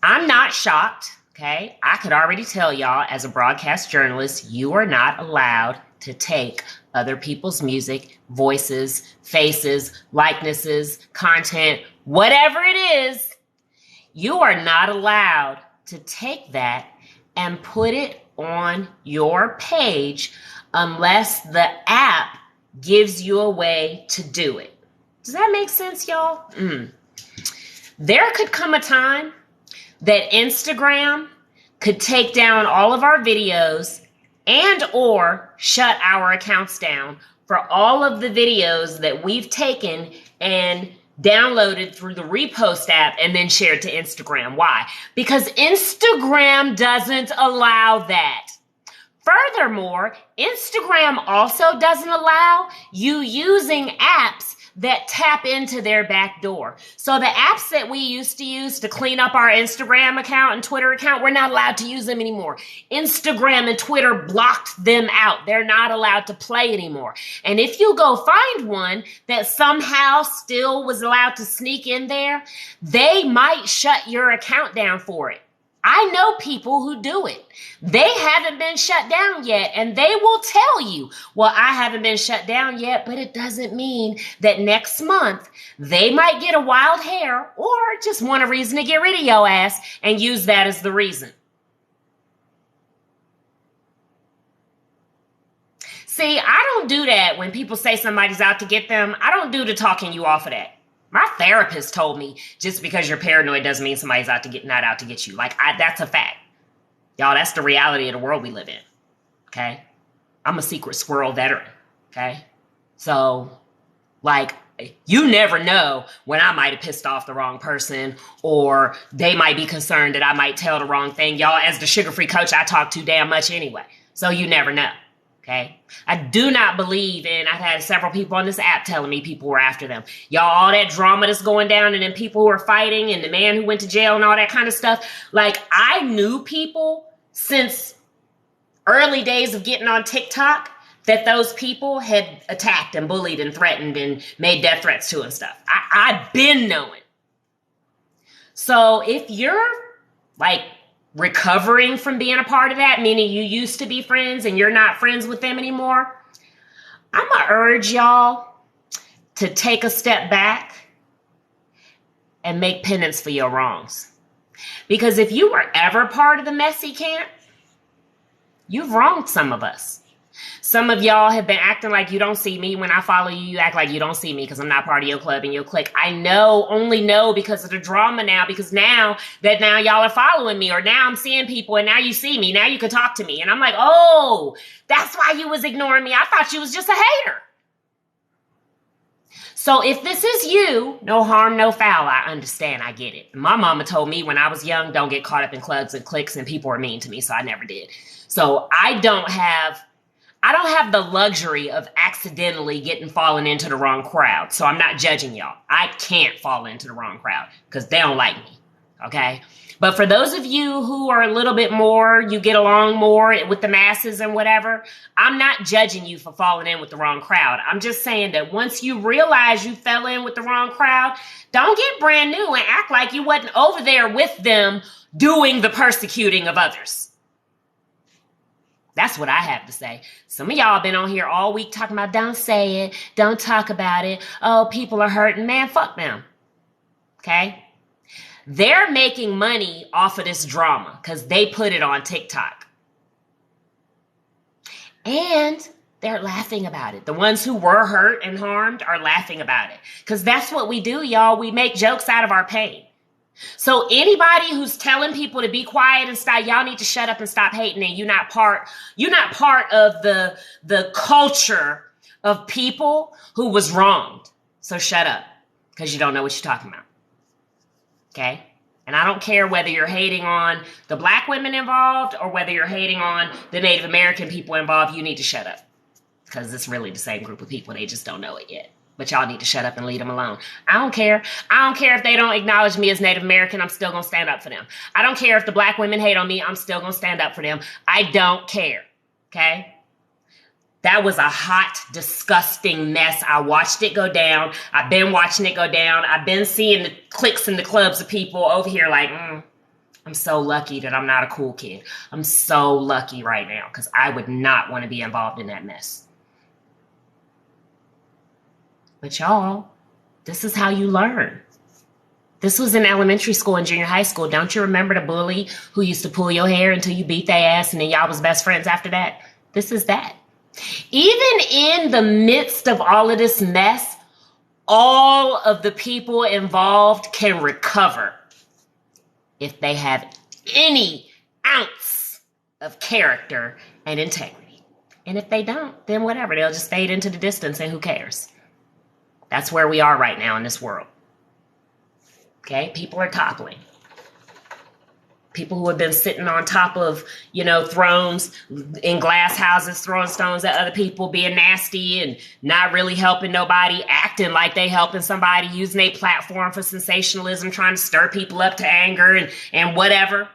I'm not shocked. Okay? I could already tell y'all, as a broadcast journalist, you are not allowed to take other people's music, voices, faces, likenesses, content, whatever it is. You are not allowed to take that and put it on your page unless the app gives you a way to do it. Does that make sense, y'all? There could come a time that Instagram could take down all of our videos and or shut our accounts down for all of the videos that we've taken and downloaded through the repost app and then shared to Instagram. Why? Because Instagram doesn't allow that. Furthermore, Instagram also doesn't allow you using apps that tap into their back door. So the apps that we used to use to clean up our Instagram account and Twitter account, we're not allowed to use them anymore. Instagram and Twitter blocked them out. They're not allowed to play anymore. And if you go find one that somehow still was allowed to sneak in there, they might shut your account down for it. I know people who do it. They haven't been shut down yet, and they will tell you, well, I haven't been shut down yet, but it doesn't mean that next month they might get a wild hair or just want a reason to get rid of your ass and use that as the reason. See, I don't do that when people say somebody's out to get them. I don't do the talking you off of that. My therapist told me just because you're paranoid doesn't mean somebody's not out to get you. That's a fact. Y'all, that's the reality of the world we live in. Okay? I'm a secret squirrel veteran. Okay? So, you never know when I might have pissed off the wrong person, or they might be concerned that I might tell the wrong thing. Y'all, as the sugar-free coach, I talk too damn much anyway. So you never know. Okay. I do not believe in, I've had several people on this app telling me people were after them. Y'all, all that drama that's going down and then people who are fighting and the man who went to jail and all that kind of stuff. I knew people since early days of getting on TikTok that those people had attacked and bullied and threatened and made death threats to and stuff. I've been knowing. So if you're recovering from being a part of that, meaning you used to be friends and you're not friends with them anymore, I'm going to urge y'all to take a step back and make penance for your wrongs. Because if you were ever part of the messy camp, you've wronged some of us. Some of y'all have been acting like you don't see me. When I follow you, you act like you don't see me because I'm not part of your club and your clique. I only know because of the drama now, because now y'all are following me, or now I'm seeing people and now you see me. Now you can talk to me. And I'm like, oh, that's why you was ignoring me. I thought you was just a hater. So if this is you, no harm, no foul. I understand. I get it. My mama told me when I was young, don't get caught up in clubs and cliques, and people were mean to me. So I never did. So I don't have the luxury of accidentally falling into the wrong crowd. So I'm not judging y'all. I can't fall into the wrong crowd because they don't like me. Okay. But for those of you who are a little bit more, you get along more with the masses and whatever, I'm not judging you for falling in with the wrong crowd. I'm just saying that once you realize you fell in with the wrong crowd, don't get brand new and act like you wasn't over there with them doing the persecuting of others. That's what I have to say. Some of y'all been on here all week talking about don't say it, don't talk about it. Oh, people are hurting. Man, fuck them. Okay? They're making money off of this drama because they put it on TikTok. And they're laughing about it. The ones who were hurt and harmed are laughing about it. Because that's what we do, y'all. We make jokes out of our pain. So anybody who's telling people to be quiet and stop, y'all need to shut up and stop hating, and you're not part of the culture of people who was wronged. So shut up, because you don't know what you're talking about. Okay? And I don't care whether you're hating on the black women involved or whether you're hating on the Native American people involved. You need to shut up, because it's really the same group of people. They just don't know it yet. But y'all need to shut up and leave them alone. I don't care. I don't care if they don't acknowledge me as Native American. I'm still going to stand up for them. I don't care if the black women hate on me. I'm still going to stand up for them. I don't care. Okay? That was a hot, disgusting mess. I watched it go down. I've been watching it go down. I've been seeing the cliques and the clubs of people over here like, I'm so lucky that I'm not a cool kid. I'm so lucky right now, because I would not want to be involved in that mess. But y'all, this is how you learn. This was in elementary school and junior high school. Don't you remember the bully who used to pull your hair until you beat their ass and then y'all was best friends after that? This is that. Even in the midst of all of this mess, all of the people involved can recover if they have any ounce of character and integrity. And if they don't, then whatever, they'll just fade into the distance, and who cares? That's where we are right now in this world. Okay? People are toppling. People who have been sitting on top of, thrones in glass houses, throwing stones at other people, being nasty and not really helping nobody, acting like they helping somebody, using a platform for sensationalism, trying to stir people up to anger and whatever,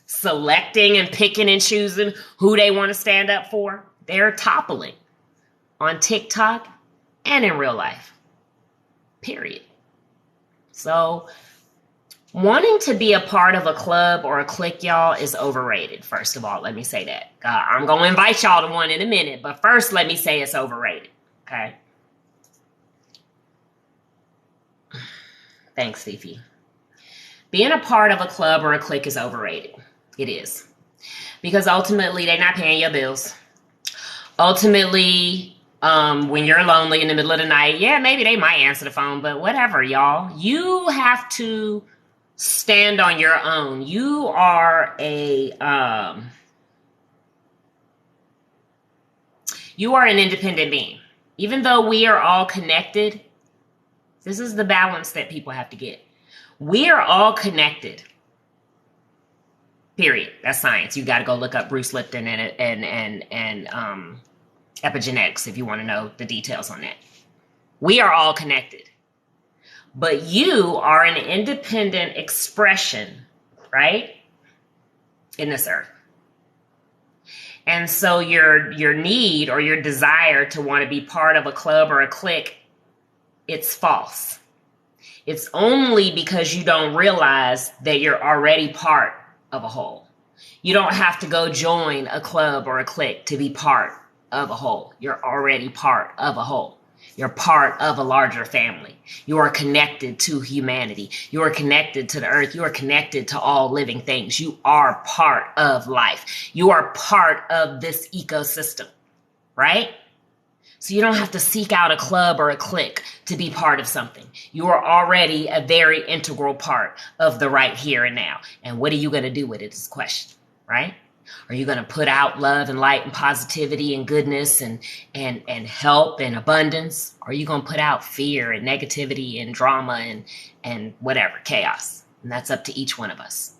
selecting and picking and choosing who they want to stand up for. They're toppling on TikTok and in real life. Period. So wanting to be a part of a club or a clique, y'all, is overrated. First of all, let me say that. I'm going to invite y'all to one in a minute, but first let me say it's overrated. Okay? Thanks, Fifi. Being a part of a club or a clique is overrated. It is. Because ultimately, they're not paying your bills. Ultimately, when you're lonely in the middle of the night, yeah, maybe they might answer the phone, but whatever, y'all. You have to stand on your own. You are an independent being. Even though we are all connected, this is the balance that people have to get. We are all connected. Period. That's science. You got to go look up Bruce Lipton and epigenetics if you want to know the details on that. We are all connected. But you are an independent expression, right? In this earth. And so your need or your desire to want to be part of a club or a clique, it's false. It's only because you don't realize that you're already part of a whole. You don't have to go join a club or a clique to be part of a whole. You're already part of a whole. You're part of a larger family. You are connected to humanity. You are connected to the earth. You are connected to all living things. You are part of life. You are part of this ecosystem, right? So you don't have to seek out a club or a clique to be part of something. You are already a very integral part of the right here and now. And what are you going to do with it is the question, right? Are you going to put out love and light and positivity and goodness and help and abundance? Or are you going to put out fear and negativity and drama and whatever, chaos? And that's up to each one of us.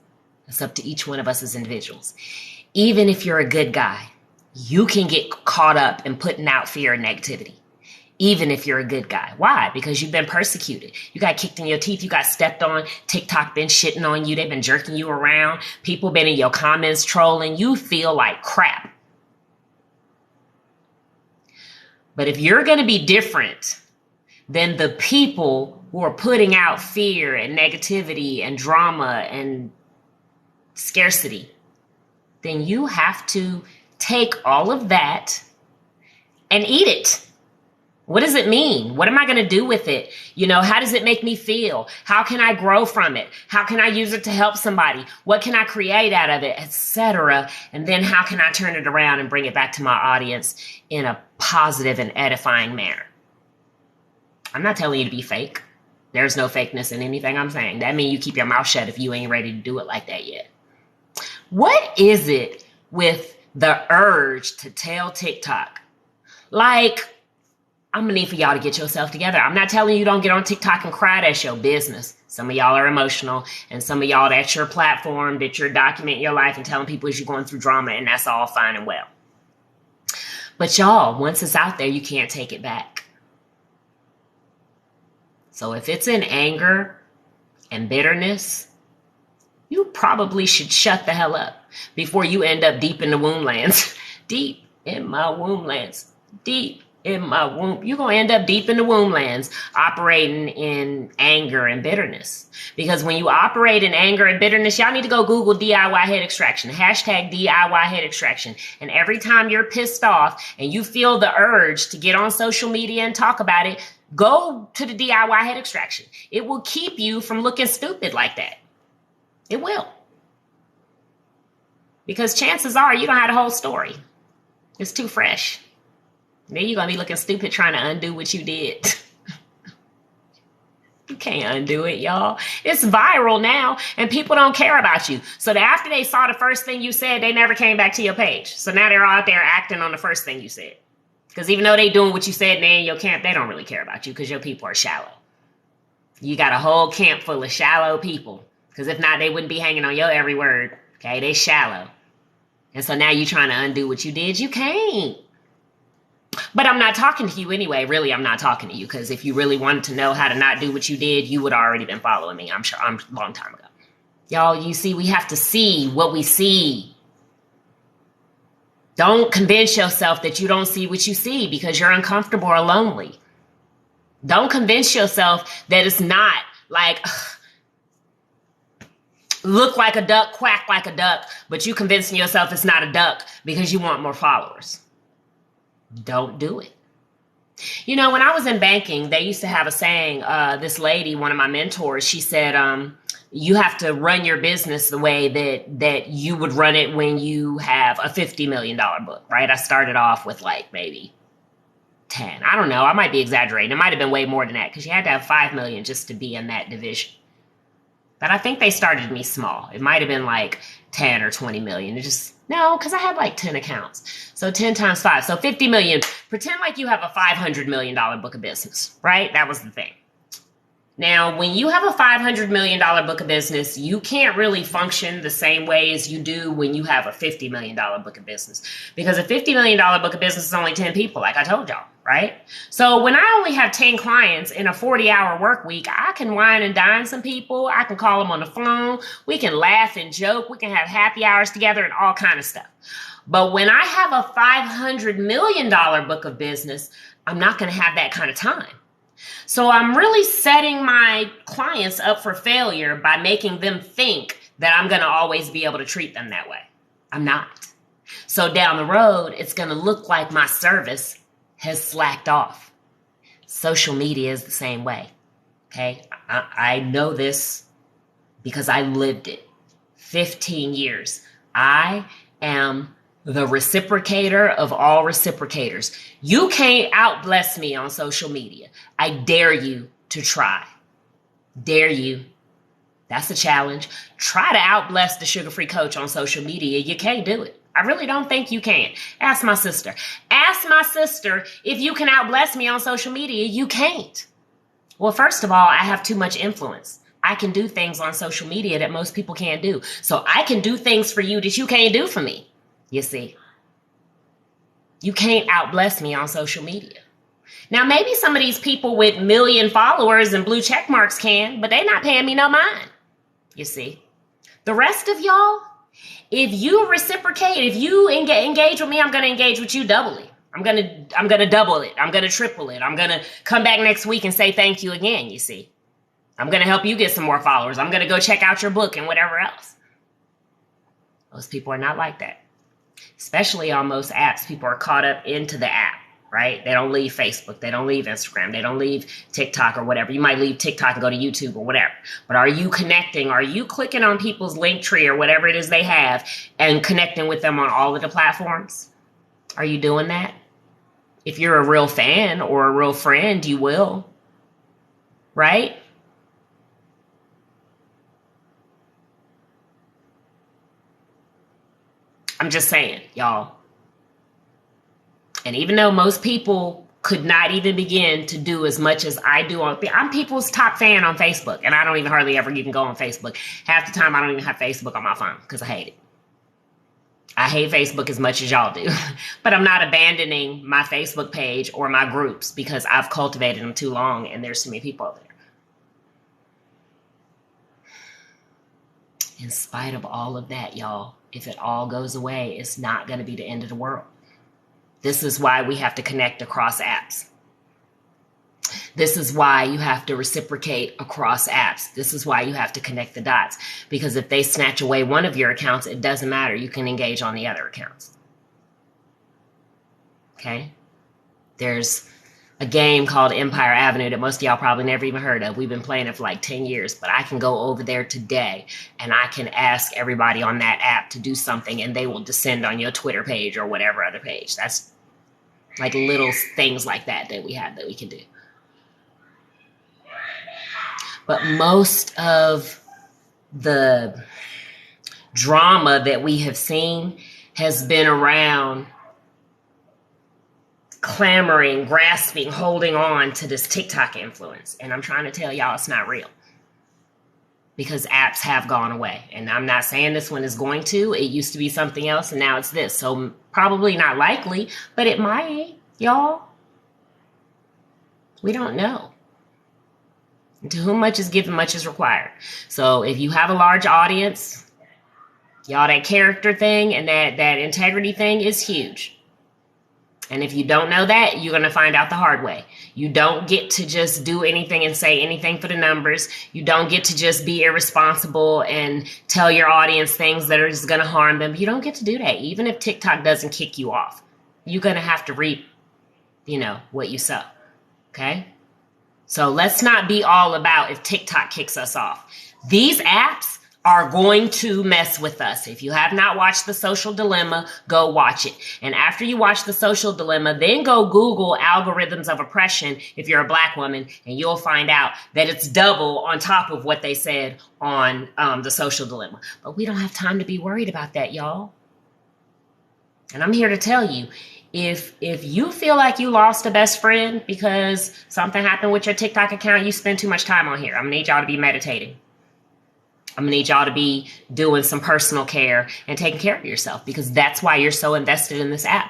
That's up to each one of us as individuals. Even if you're a good guy, you can get caught up in putting out fear and negativity. Even if you're a good guy. Why? Because you've been persecuted. You got kicked in your teeth. You got stepped on. TikTok been shitting on you. They've been jerking you around. People been in your comments trolling. You feel like crap. But if you're going to be different than the people who are putting out fear and negativity and drama and scarcity, then you have to take all of that and eat it. What does it mean? What am I going to do with it? How does it make me feel? How can I grow from it? How can I use it to help somebody? What can I create out of it, etc.? And then how can I turn it around and bring it back to my audience in a positive and edifying manner? I'm not telling you to be fake. There's no fakeness in anything I'm saying. That means you keep your mouth shut if you ain't ready to do it like that yet. What is it with the urge to tell TikTok? Like, I'm going to need for y'all to get yourself together. I'm not telling you don't get on TikTok and cry. That's your business. Some of y'all are emotional, and some of y'all, that's your platform that you're documenting your life and telling people as you're going through drama, and that's all fine and well. But y'all, once it's out there, you can't take it back. So if it's in anger and bitterness, you probably should shut the hell up before you end up deep in the womb lands. Deep in my womb lands. Deep in my womb. You're going to end up deep in the womb lands operating in anger and bitterness. Because when you operate in anger and bitterness, y'all need to go Google DIY head extraction, hashtag DIY head extraction. And every time you're pissed off and you feel the urge to get on social media and talk about it, go to the DIY head extraction. It will keep you from looking stupid like that. It will. Because chances are you don't have the whole story. It's too fresh. Then you're going to be looking stupid trying to undo what you did. You can't undo it, y'all. It's viral now, and people don't care about you. So that after they saw the first thing you said, they never came back to your page. So now they're out there acting on the first thing you said. Because even though they doing what you said and they in your camp, they don't really care about you because your people are shallow. You got a whole camp full of shallow people. Because if not, they wouldn't be hanging on your every word. Okay, they shallow. And so now you're trying to undo what you did. You can't. But I'm not talking to you anyway. Really, I'm not talking to you. Because if you really wanted to know how to not do what you did, you would have already been following me. I'm sure. I'm a long time ago. Y'all, you see, we have to see what we see. Don't convince yourself that you don't see what you see because you're uncomfortable or lonely. Don't convince yourself that it's not like... look like a duck, quack like a duck, but you convincing yourself it's not a duck because you want more followers. Don't do it. When I was in banking, they used to have a saying, this lady, one of my mentors, she said, you have to run your business the way that you would run it when you have a $50 million book, right? I started off with like maybe 10. I don't know. I might be exaggerating. It might have been way more than that because you had to have 5 million just to be in that division. But I think they started me small. It might have been like 10 or 20 million. No, because I had like 10 accounts. So 10 times 5. So 50 million. Pretend like you have a $500 million book of business, right? That was the thing. Now, when you have a $500 million book of business, you can't really function the same way as you do when you have a $50 million book of business. Because a $50 million book of business is only 10 people, like I told y'all, right? So when I only have 10 clients in a 40-hour work week, I can wine and dine some people. I can call them on the phone. We can laugh and joke. We can have happy hours together and all kind of stuff. But when I have a $500 million book of business, I'm not going to have that kind of time. So I'm really setting my clients up for failure by making them think that I'm going to always be able to treat them that way. I'm not. So down the road, it's going to look like my service has slacked off. Social media is the same way. Okay. I know this because I lived it. 15 years. I am the reciprocator of all reciprocators. You can't outbless me on social media. I dare you to try. Dare you. That's a challenge. Try to outbless the sugar-free coach on social media. You can't do it. I really don't think you can. Ask my sister. Ask my sister if you can outbless me on social media. You can't. Well, first of all, I have too much influence. I can do things on social media that most people can't do. So I can do things for you that you can't do for me. You see, you can't outbless me on social media. Now, maybe some of these people with million followers and blue check marks can, but they're not paying me no mind. You see, the rest of y'all, if you reciprocate, if you engage with me, I'm going to engage with you doubly. I'm going to double it. I'm going to triple it. I'm going to come back next week and say thank you again. You see, I'm going to help you get some more followers. I'm going to go check out your book and whatever else. Most people are not like that. Especially on most apps, people are caught up into the app. right? They don't leave Facebook. They don't leave Instagram. They don't leave TikTok or whatever. You might leave TikTok and go to YouTube or whatever. But are you connecting? Are you clicking on people's link tree or whatever it is they have and connecting with them on all of the platforms? Are you doing that? If you're a real fan or a real friend, you will, right? I'm just saying, y'all. And even though most people could not even begin to do as much as I do I'm people's top fan on Facebook, and I don't even hardly ever even go on Facebook. Half the time I don't even have Facebook on my phone because I hate it. I hate Facebook as much as y'all do, but I'm not abandoning my Facebook page or my groups because I've cultivated them too long and there's too many people out there. In spite of all of that, y'all, if it all goes away, it's not going to be the end of the world. This is why we have to connect across apps. This is why you have to reciprocate across apps. This is why you have to connect the dots. Because if they snatch away one of your accounts, it doesn't matter. You can engage on the other accounts. Okay? There's a game called Empire Avenue that most of y'all probably never even heard of. We've been playing it for like 10 years, but I can go over there today and I can ask everybody on that app to do something and they will descend on your Twitter page or whatever other page. That's like little things like that we have that we can do. But most of the drama that we have seen has been around clamoring, grasping, holding on to this TikTok influence. And I'm trying to tell y'all it's not real. Because apps have gone away. And I'm not saying this one is going to. It used to be something else and now it's this. So probably not likely, but it might, y'all. We don't know. To whom much is given, much is required. So if you have a large audience, y'all, that character thing and that integrity thing is huge. And if you don't know that, you're going to find out the hard way. You don't get to just do anything and say anything for the numbers. You don't get to just be irresponsible and tell your audience things that are just going to harm them. You don't get to do that. Even if TikTok doesn't kick you off, you're going to have to reap, what you sow. Okay? So let's not be all about if TikTok kicks us off. These apps are going to mess with us. If you have not watched The Social Dilemma, go watch it. And after you watch The Social Dilemma, then go Google algorithms of oppression if you're a Black woman, and you'll find out that it's double on top of what they said on The Social Dilemma. But we don't have time to be worried about that, y'all. And I'm here to tell you, if you feel like you lost a best friend because something happened with your TikTok account, you spend too much time on here. I'm going to need y'all to be meditating. I'm going to need y'all to be doing some personal care and taking care of yourself, because that's why you're so invested in this app,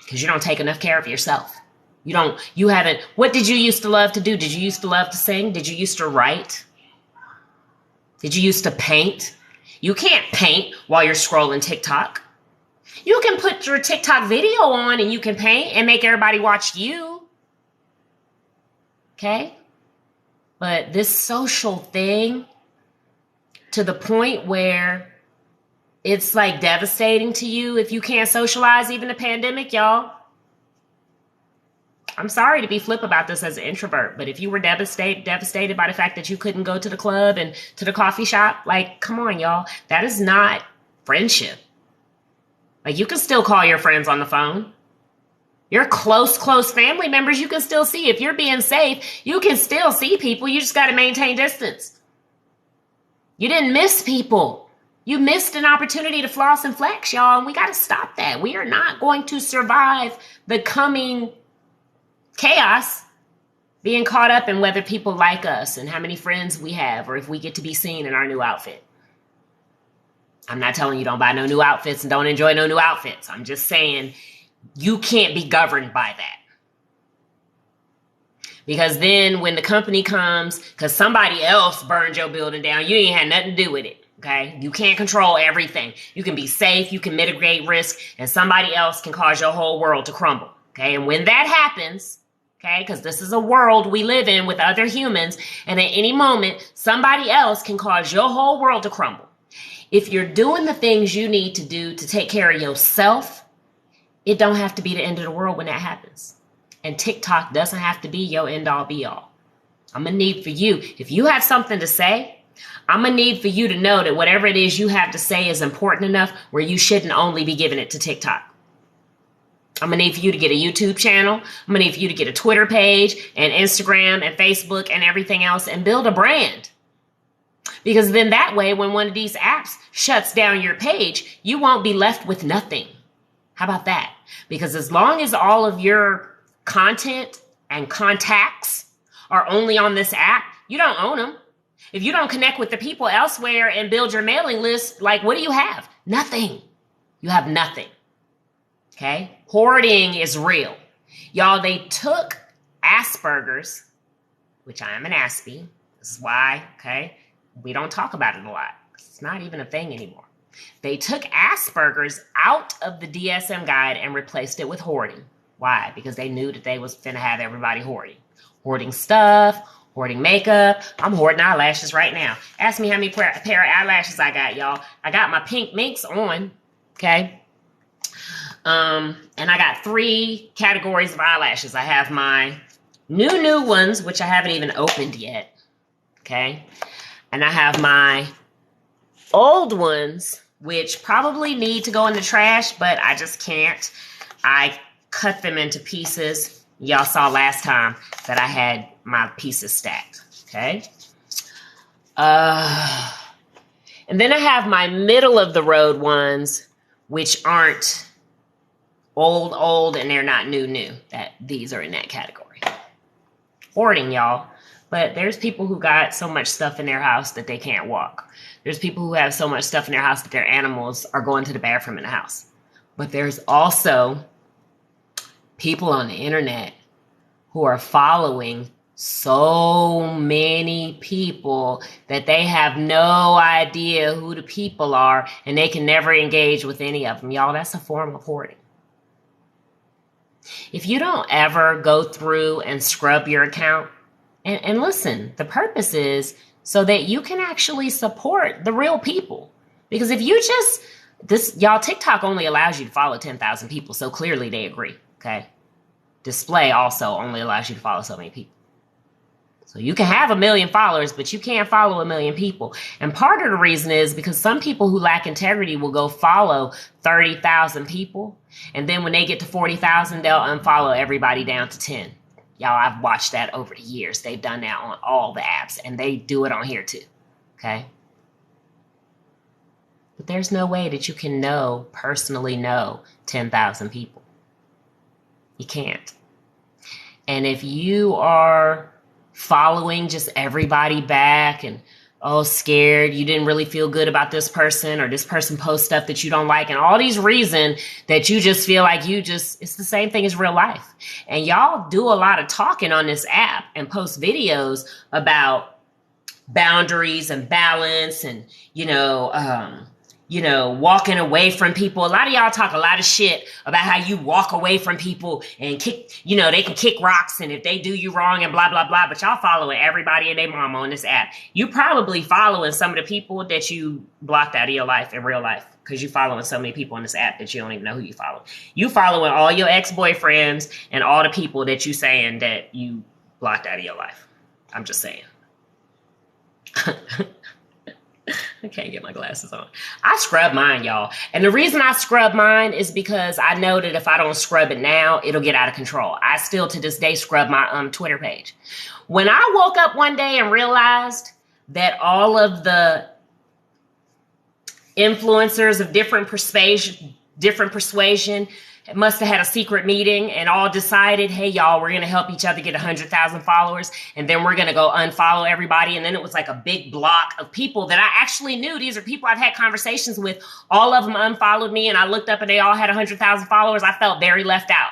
because you don't take enough care of yourself. What did you used to love to do? Did you used to love to sing? Did you used to write? Did you used to paint? You can't paint while you're scrolling TikTok. You can put your TikTok video on and you can paint and make everybody watch you. Okay? But this social thing, to the point where it's like devastating to you if you can't socialize, even the pandemic, y'all. I'm sorry to be flip about this as an introvert, but if you were devastated by the fact that you couldn't go to the club and to the coffee shop, like, come on, y'all. That is not friendship. Like, you can still call your friends on the phone. Your close family members, you can still see. If you're being safe, you can still see people. You just got to maintain distance. You didn't miss people. You missed an opportunity to floss and flex, y'all. And we got to stop that. We are not going to survive the coming chaos being caught up in whether people like us and how many friends we have, or if we get to be seen in our new outfit. I'm not telling you don't buy no new outfits and don't enjoy no new outfits. I'm just saying you can't be governed by that. Because then when the company comes, because somebody else burned your building down, you ain't had nothing to do with it, okay? You can't control everything. You can be safe, you can mitigate risk, and somebody else can cause your whole world to crumble, okay? And when that happens, okay, because this is a world we live in with other humans, and at any moment, somebody else can cause your whole world to crumble. If you're doing the things you need to do to take care of yourself, it don't have to be the end of the world when that happens. And TikTok doesn't have to be your end all be all. I'm going to need for you, if you have something to say, I'm going to need for you to know that whatever it is you have to say is important enough where you shouldn't only be giving it to TikTok. I'm going to need for you to get a YouTube channel. I'm going to need for you to get a Twitter page and Instagram and Facebook and everything else and build a brand. Because then that way, when one of these apps shuts down your page, you won't be left with nothing. How about that? Because as long as all of your content and contacts are only on this app, you don't own them. If you don't connect with the people elsewhere and build your mailing list, like, what do you have? Nothing. You have nothing. Okay? Hoarding is real. Y'all, they took Asperger's, which I am an Aspie. This is why, okay? We don't talk about it a lot. It's not even a thing anymore. They took Asperger's out of the DSM guide and replaced it with hoarding. Why? Because they knew that they was finna have everybody hoarding. Hoarding stuff, hoarding makeup. I'm hoarding eyelashes right now. Ask me how many pair of eyelashes I got, y'all. I got my pink minks on, okay? And I got 3 categories of eyelashes. I have my new ones, which I haven't even opened yet, okay? And I have my old ones, which probably need to go in the trash, but I just can't. I cut them into pieces. Y'all saw last time that I had my pieces stacked, okay? And then I have my middle of the road ones, which aren't old, and they're not new. These are in that category. Hoarding, y'all. But there's people who got so much stuff in their house that they can't walk. There's people who have so much stuff in their house that their animals are going to the bathroom in the house. But there's also people on the internet who are following so many people that they have no idea who the people are, and they can never engage with any of them. Y'all, that's a form of hoarding. If you don't ever go through and scrub your account, and listen, the purpose is so that you can actually support the real people. Because if you y'all, TikTok only allows you to follow 10,000 people, so clearly they agree, okay? Display also only allows you to follow so many people. So you can have 1 million followers, but you can't follow 1 million people. And part of the reason is because some people who lack integrity will go follow 30,000 people. And then when they get to 40,000, they'll unfollow everybody down to 10. Y'all, I've watched that over the years. They've done that on all the apps, and they do it on here too, okay? But there's no way that you can personally know 10,000 people. You can't. And if you are following just everybody back and scared, you didn't really feel good about this person, or this person posts stuff that you don't like, and all these reasons that you just feel like it's the same thing as real life. And y'all do a lot of talking on this app and post videos about boundaries and balance and, walking away from people. A lot of y'all talk a lot of shit about how you walk away from people and kick, they can kick rocks and if they do you wrong and blah, blah, blah. But y'all following everybody and their mama on this app. You probably following some of the people that you blocked out of your life in real life, because you following so many people on this app that you don't even know who you follow. You following all your ex-boyfriends and all the people that you saying that you blocked out of your life. I'm just saying. I can't get my glasses on. I scrub mine, y'all. And the reason I scrub mine is because I know that if I don't scrub it now, it'll get out of control. I still to this day scrub my Twitter page. When I woke up one day and realized that all of the influencers of different persuasion must have had a secret meeting and all decided, hey, y'all, we're going to help each other get 100,000 followers. And then we're going to go unfollow everybody. And then it was like a big block of people that I actually knew. These are people I've had conversations with. All of them unfollowed me. And I looked up and they all had 100,000 followers. I felt very left out.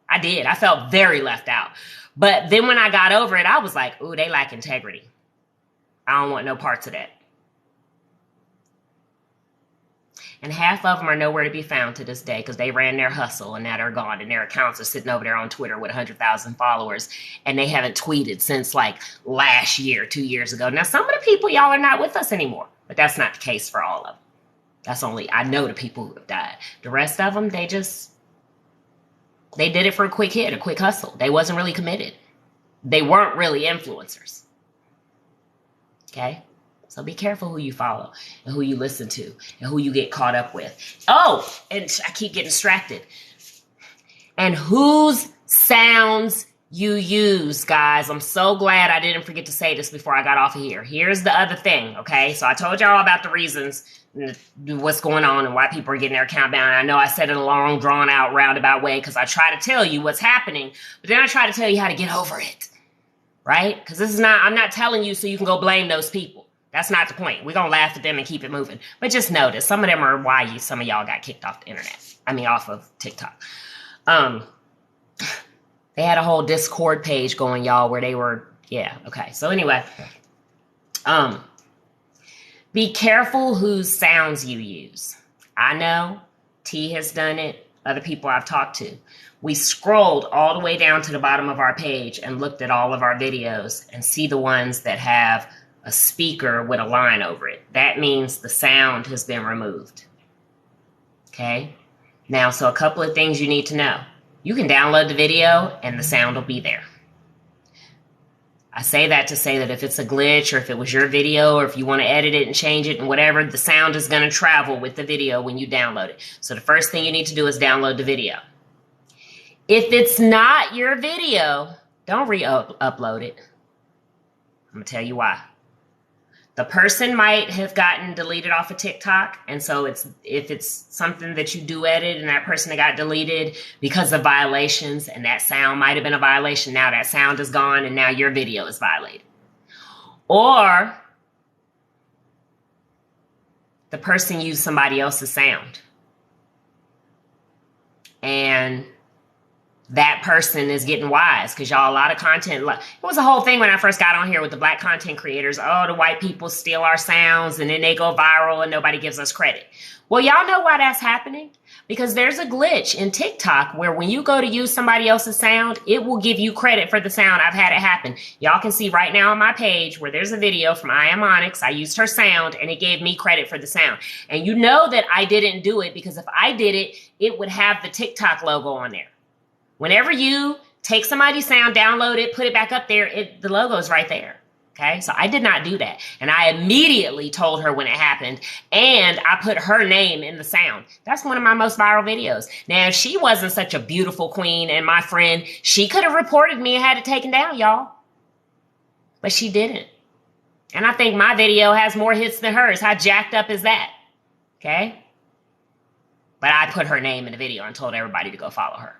I did. I felt very left out. But then when I got over it, I was like, ooh, they lack integrity. I don't want no parts of that. And half of them are nowhere to be found to this day because they ran their hustle and now they're gone. And their accounts are sitting over there on Twitter with 100,000 followers. And they haven't tweeted since like last year, 2 years ago. Now, some of the people, y'all, are not with us anymore. But that's not the case for all of them. That's only, I know the people who have died. The rest of them, they just They did it for a quick hit, a quick hustle. They wasn't really committed. They weren't really influencers. Okay? So be careful who you follow and who you listen to and who you get caught up with. Oh, and I keep getting distracted. And whose sounds you use, guys. I'm so glad I didn't forget to say this before I got off of here. Here's the other thing, okay? So I told y'all about the reasons, what's going on and why people are getting their account down. I know I said it in a long, drawn-out, roundabout way because I try to tell you what's happening, but then I try to tell you how to get over it, right? Because I'm not telling you so you can go blame those people. That's not the point. We're going to laugh at them and keep it moving. But just notice, some of them are why some of y'all got kicked off the internet. Off of TikTok. They had a whole Discord page going, y'all, where they were, yeah, okay. So anyway, be careful whose sounds you use. I know T has done it. Other people I've talked to. We scrolled all the way down to the bottom of our page and looked at all of our videos and see the ones that have a speaker with a line over it. That means the sound has been removed. Okay? Now, so a couple of things you need to know. You can download the video and the sound will be there. I say that to say that if it's a glitch or if it was your video or if you want to edit it and change it and whatever, the sound is going to travel with the video when you download it. So the first thing you need to do is download the video. If it's not your video, don't re-upload it. I'm going to tell you why. The person might have gotten deleted off of TikTok. And so if it's something that you do edit and that person got deleted because of violations and that sound might have been a violation. Now that sound is gone and now your video is violated. Or the person used somebody else's sound. And that person is getting wise because y'all, a lot of content, it was a whole thing when I first got on here with the black content creators. Oh, the white people steal our sounds and then they go viral and nobody gives us credit. Well, y'all know why that's happening? Because there's a glitch in TikTok where when you go to use somebody else's sound, it will give you credit for the sound. I've had it happen. Y'all can see right now on my page where there's a video from I Am Onyx. I used her sound and it gave me credit for the sound. And you know that I didn't do it because if I did it, it would have the TikTok logo on there. Whenever you take somebody's sound, download it, put it back up there, the logo's right there. Okay, so I did not do that. And I immediately told her when it happened, and I put her name in the sound. That's one of my most viral videos. Now, if she wasn't such a beautiful queen and my friend, she could have reported me and had it taken down, y'all. But she didn't. And I think my video has more hits than hers. How jacked up is that? Okay? But I put her name in the video and told everybody to go follow her.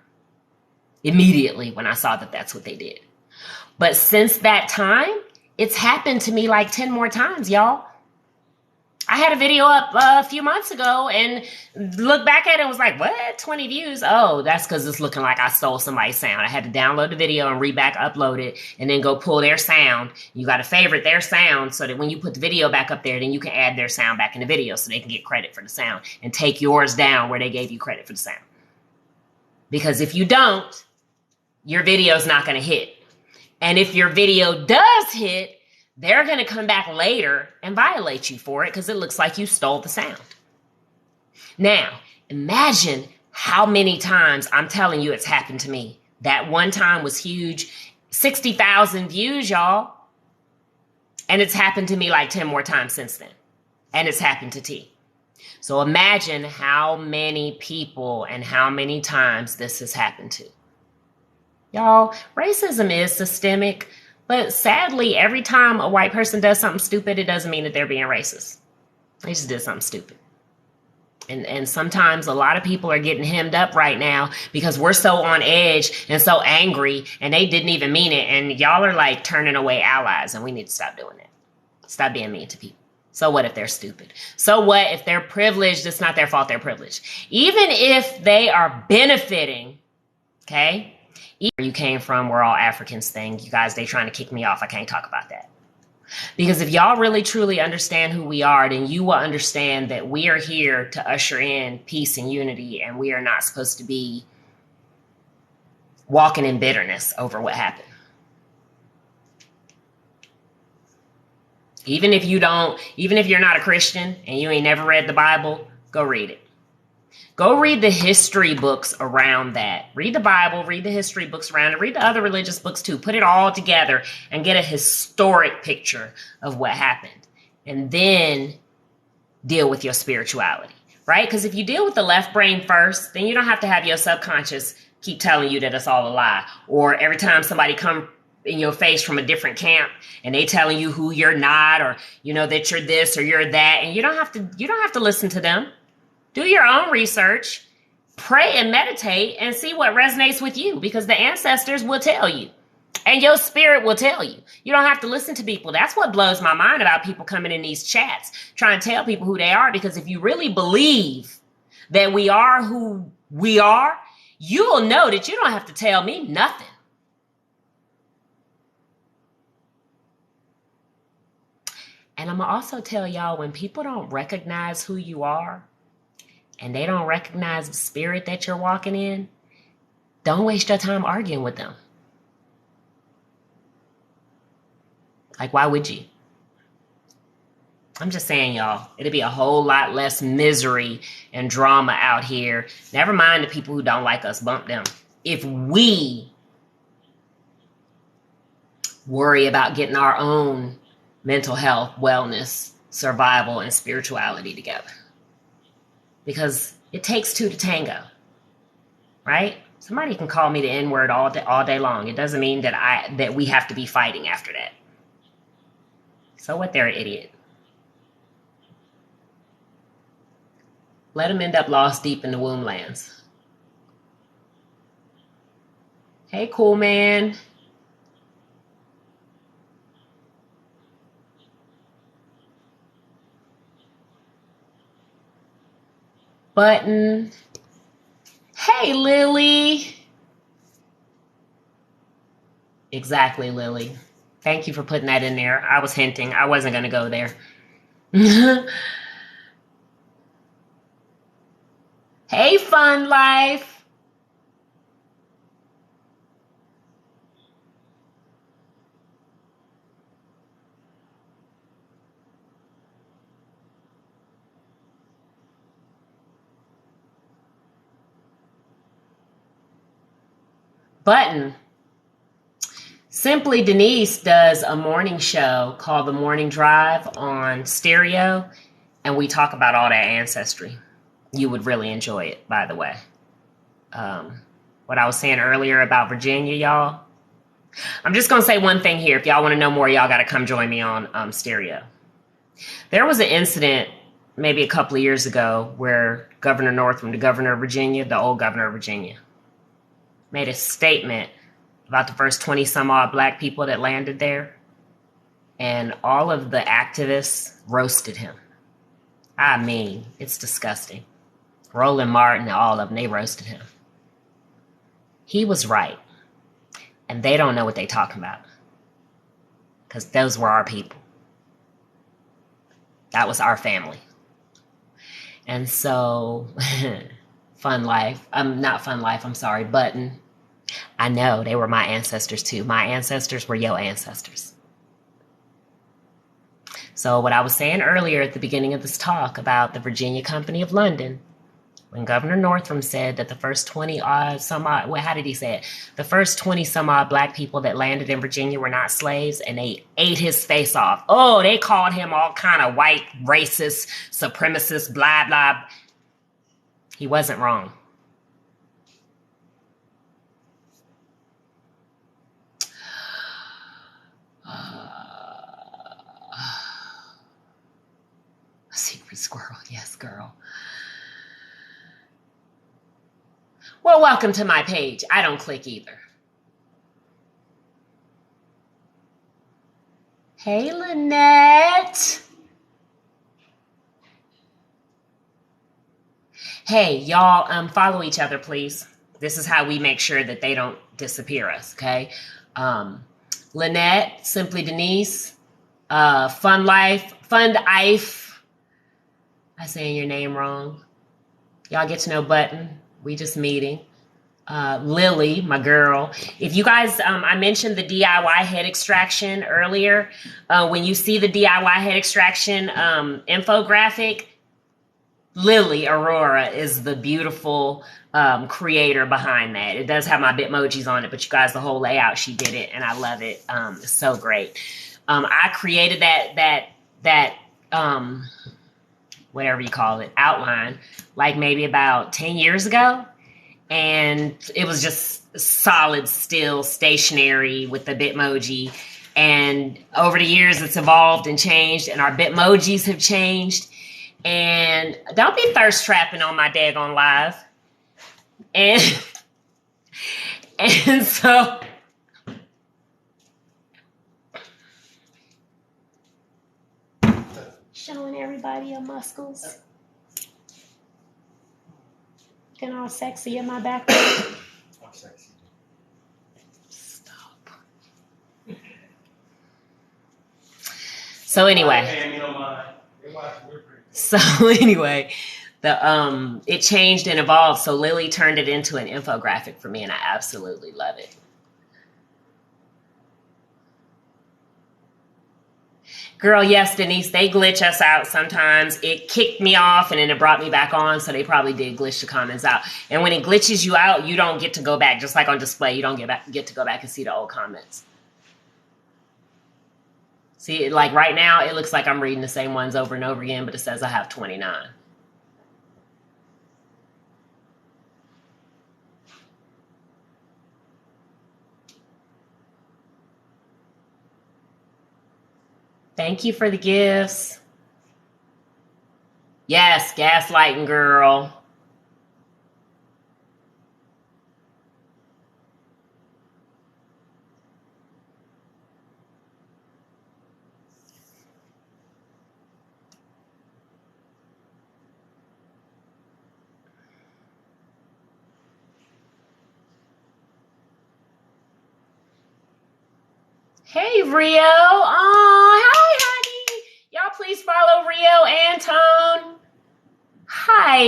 Immediately when I saw that that's what they did. But since that time, it's happened to me like 10 more times, y'all. I had a video up a few months ago and looked back at it and was like, what? 20 views? Oh, that's because it's looking like I stole somebody's sound. I had to download the video and upload it and then go pull their sound. You got to favorite their sound so that when you put the video back up there, then you can add their sound back in the video so they can get credit for the sound and take yours down where they gave you credit for the sound. Because if you don't, your video's not going to hit. And if your video does hit, they're going to come back later and violate you for it because it looks like you stole the sound. Now, imagine how many times I'm telling you it's happened to me. That one time was huge. 60,000 views, y'all. And it's happened to me like 10 more times since then. And it's happened to T. So imagine how many people and how many times this has happened to. Y'all, racism is systemic, but sadly, every time a white person does something stupid, it doesn't mean that they're being racist. They just did something stupid. And sometimes a lot of people are getting hemmed up right now because we're so on edge and so angry and they didn't even mean it. And y'all are like turning away allies and we need to stop doing that. Stop being mean to people. So what if they're stupid? So what if they're privileged? It's not their fault they're privileged. Even if they are benefiting, okay? Where you came from, we're all Africans thing. You guys, they trying to kick me off. I can't talk about that. Because if y'all really truly understand who we are, then you will understand that we are here to usher in peace and unity, and we are not supposed to be walking in bitterness over what happened. Even if you're not a Christian and you ain't never read the Bible, go read it. Go read the history books around that. Read the Bible, read the history books around it, read the other religious books too. Put it all together and get a historic picture of what happened. And then deal with your spirituality, right? Because if you deal with the left brain first, then you don't have to have your subconscious keep telling you that it's all a lie. Or every time somebody come in your face from a different camp and they telling you who you're not, or that you're this or you're that, and you don't have to listen to them. Do your own research, pray and meditate, and see what resonates with you, because the ancestors will tell you and your spirit will tell you. You don't have to listen to people. That's what blows my mind about people coming in these chats trying to tell people who they are, because if you really believe that we are who we are, you'll know that you don't have to tell me nothing. And I'm going to also tell y'all, when people don't recognize who you are and they don't recognize the spirit that you're walking in, don't waste your time arguing with them. Like, why would you? I'm just saying, y'all, it'd be a whole lot less misery and drama out here. Never mind the people who don't like us, bump them. If we worry about getting our own mental health, wellness, survival, and spirituality together. Because it takes two to tango, right? Somebody can call me the N-word all day long. It doesn't mean that we have to be fighting after that. So what? They're an idiot. Let them end up lost deep in the womb lands. Hey, cool man. Button. Hey, Lily. Exactly, Lily. Thank you for putting that in there. I was hinting. I wasn't going to go there. Hey, Fun Life. Button. Simply Denise does a morning show called The Morning Drive on Stereo, and we talk about all that ancestry. You would really enjoy it, by the way. What I was saying earlier about Virginia, y'all. I'm just going to say one thing here. If y'all want to know more, y'all got to come join me on Stereo. There was an incident maybe a couple of years ago where Governor Northam, the governor of Virginia, the old governor of Virginia, made a statement about the first 20 some odd black people that landed there. And all of the activists roasted him. I mean, it's disgusting. Roland Martin and all of them, they roasted him. He was right. And they don't know what they're talking about. Because those were our people. That was our family. And so, Fun Life. Not Fun Life, I'm sorry, Button. I know, they were my ancestors too. My ancestors were your ancestors. So what I was saying earlier at the beginning of this talk about the Virginia Company of London, when Governor Northam said that the first 20 some odd, well, how did he say it? The first 20 some odd black people that landed in Virginia were not slaves, and they ate his face off. Oh, they called him all kind of white, racist, supremacist, blah, blah. He wasn't wrong. Secret squirrel. Yes, girl. Well, welcome to my page. I don't click either. Hey, Lynette. Hey, y'all, follow each other, please. This is how we make sure that they don't disappear us, okay? Lynette, Simply Denise, Fun Life, Fund Ife. I'm saying your name wrong. Y'all get to know Button. We just meeting. Lily, my girl. If you guys, I mentioned the DIY head extraction earlier. When you see the DIY head extraction infographic, Lily Aurora is the beautiful creator behind that. It does have my Bitmojis on it, but you guys, the whole layout, she did it, and I love it. It's so great. I created that whatever you call it, outline, like maybe about 10 years ago. And it was just solid, still, stationary with the Bitmoji. And over the years, it's evolved and changed, and our Bitmojis have changed. And don't be thirst trapping on my daggone live. And so showing everybody your muscles. Looking all sexy in my background. I'm sexy. Stop. So anyway. It changed and evolved. So Lily turned it into an infographic for me, and I absolutely love it. Girl, yes, Denise, they glitch us out sometimes. It kicked me off and then it brought me back on, so they probably did glitch the comments out. And when it glitches you out, you don't get to go back. Just like on display, you don't get to go back and see the old comments. See, like right now, it looks like I'm reading the same ones over and over again, but it says I have 29. Thank you for the gifts. Yes, gaslighting girl. Hey, Rio. Oh, hi, honey. Y'all please follow Rio and Tone. Hi.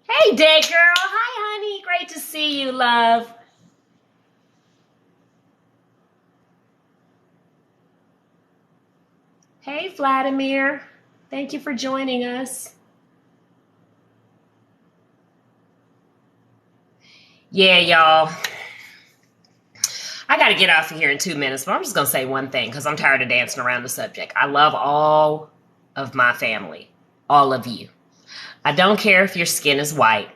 Hey, day girl. Hi, honey. Great to see you, love. Hey, Vladimir. Thank you for joining us. Yeah, y'all. I got to get off of here in 2 minutes, but I'm just going to say one thing because I'm tired of dancing around the subject. I love all of my family, all of you. I don't care if your skin is white.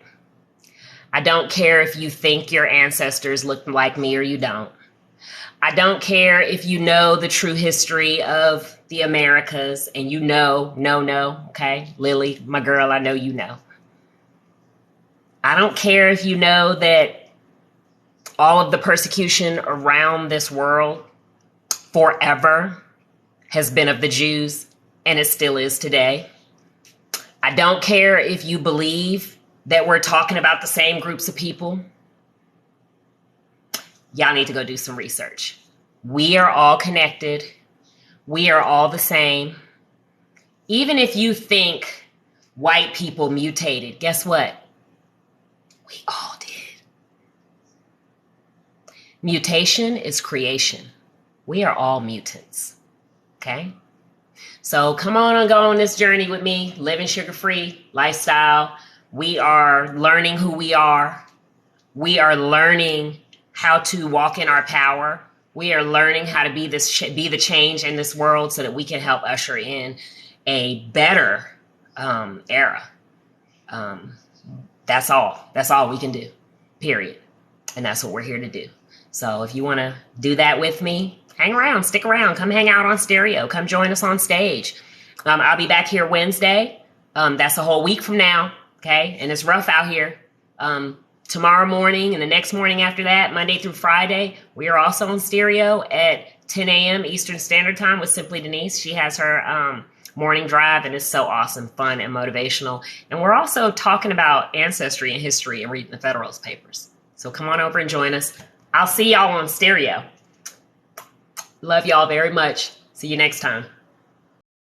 I don't care if you think your ancestors look like me or you don't. I don't care if you know the true history of the Americas and you know, okay? Lily, my girl, I know you know. I don't care if you know that all of the persecution around this world forever has been of the Jews, and it still is today. I don't care if you believe that we're talking about the same groups of people. Y'all need to go do some research. We are all connected. We are all the same. Even if you think white people mutated, guess what? We all did. Mutation is creation. We are all mutants. Okay? So come on and go on this journey with me, living sugar-free lifestyle. We are learning who we are. We are learning how to walk in our power. We are learning how to be the change in this world so that we can help usher in a better era. That's all. That's all we can do, period. And that's what we're here to do. So if you want to do that with me, hang around, stick around, come hang out on Stereo, come join us on stage. I'll be back here Wednesday. That's a whole week from now, okay? And it's rough out here. Tomorrow morning and the next morning after that, Monday through Friday, we are also on Stereo at 10 a.m. Eastern Standard Time with Simply Denise. She has her morning drive, and it's so awesome, fun, and motivational. And we're also talking about ancestry and history and reading the Federalist Papers. So come on over and join us. I'll see y'all on Stereo. Love y'all very much. See you next time.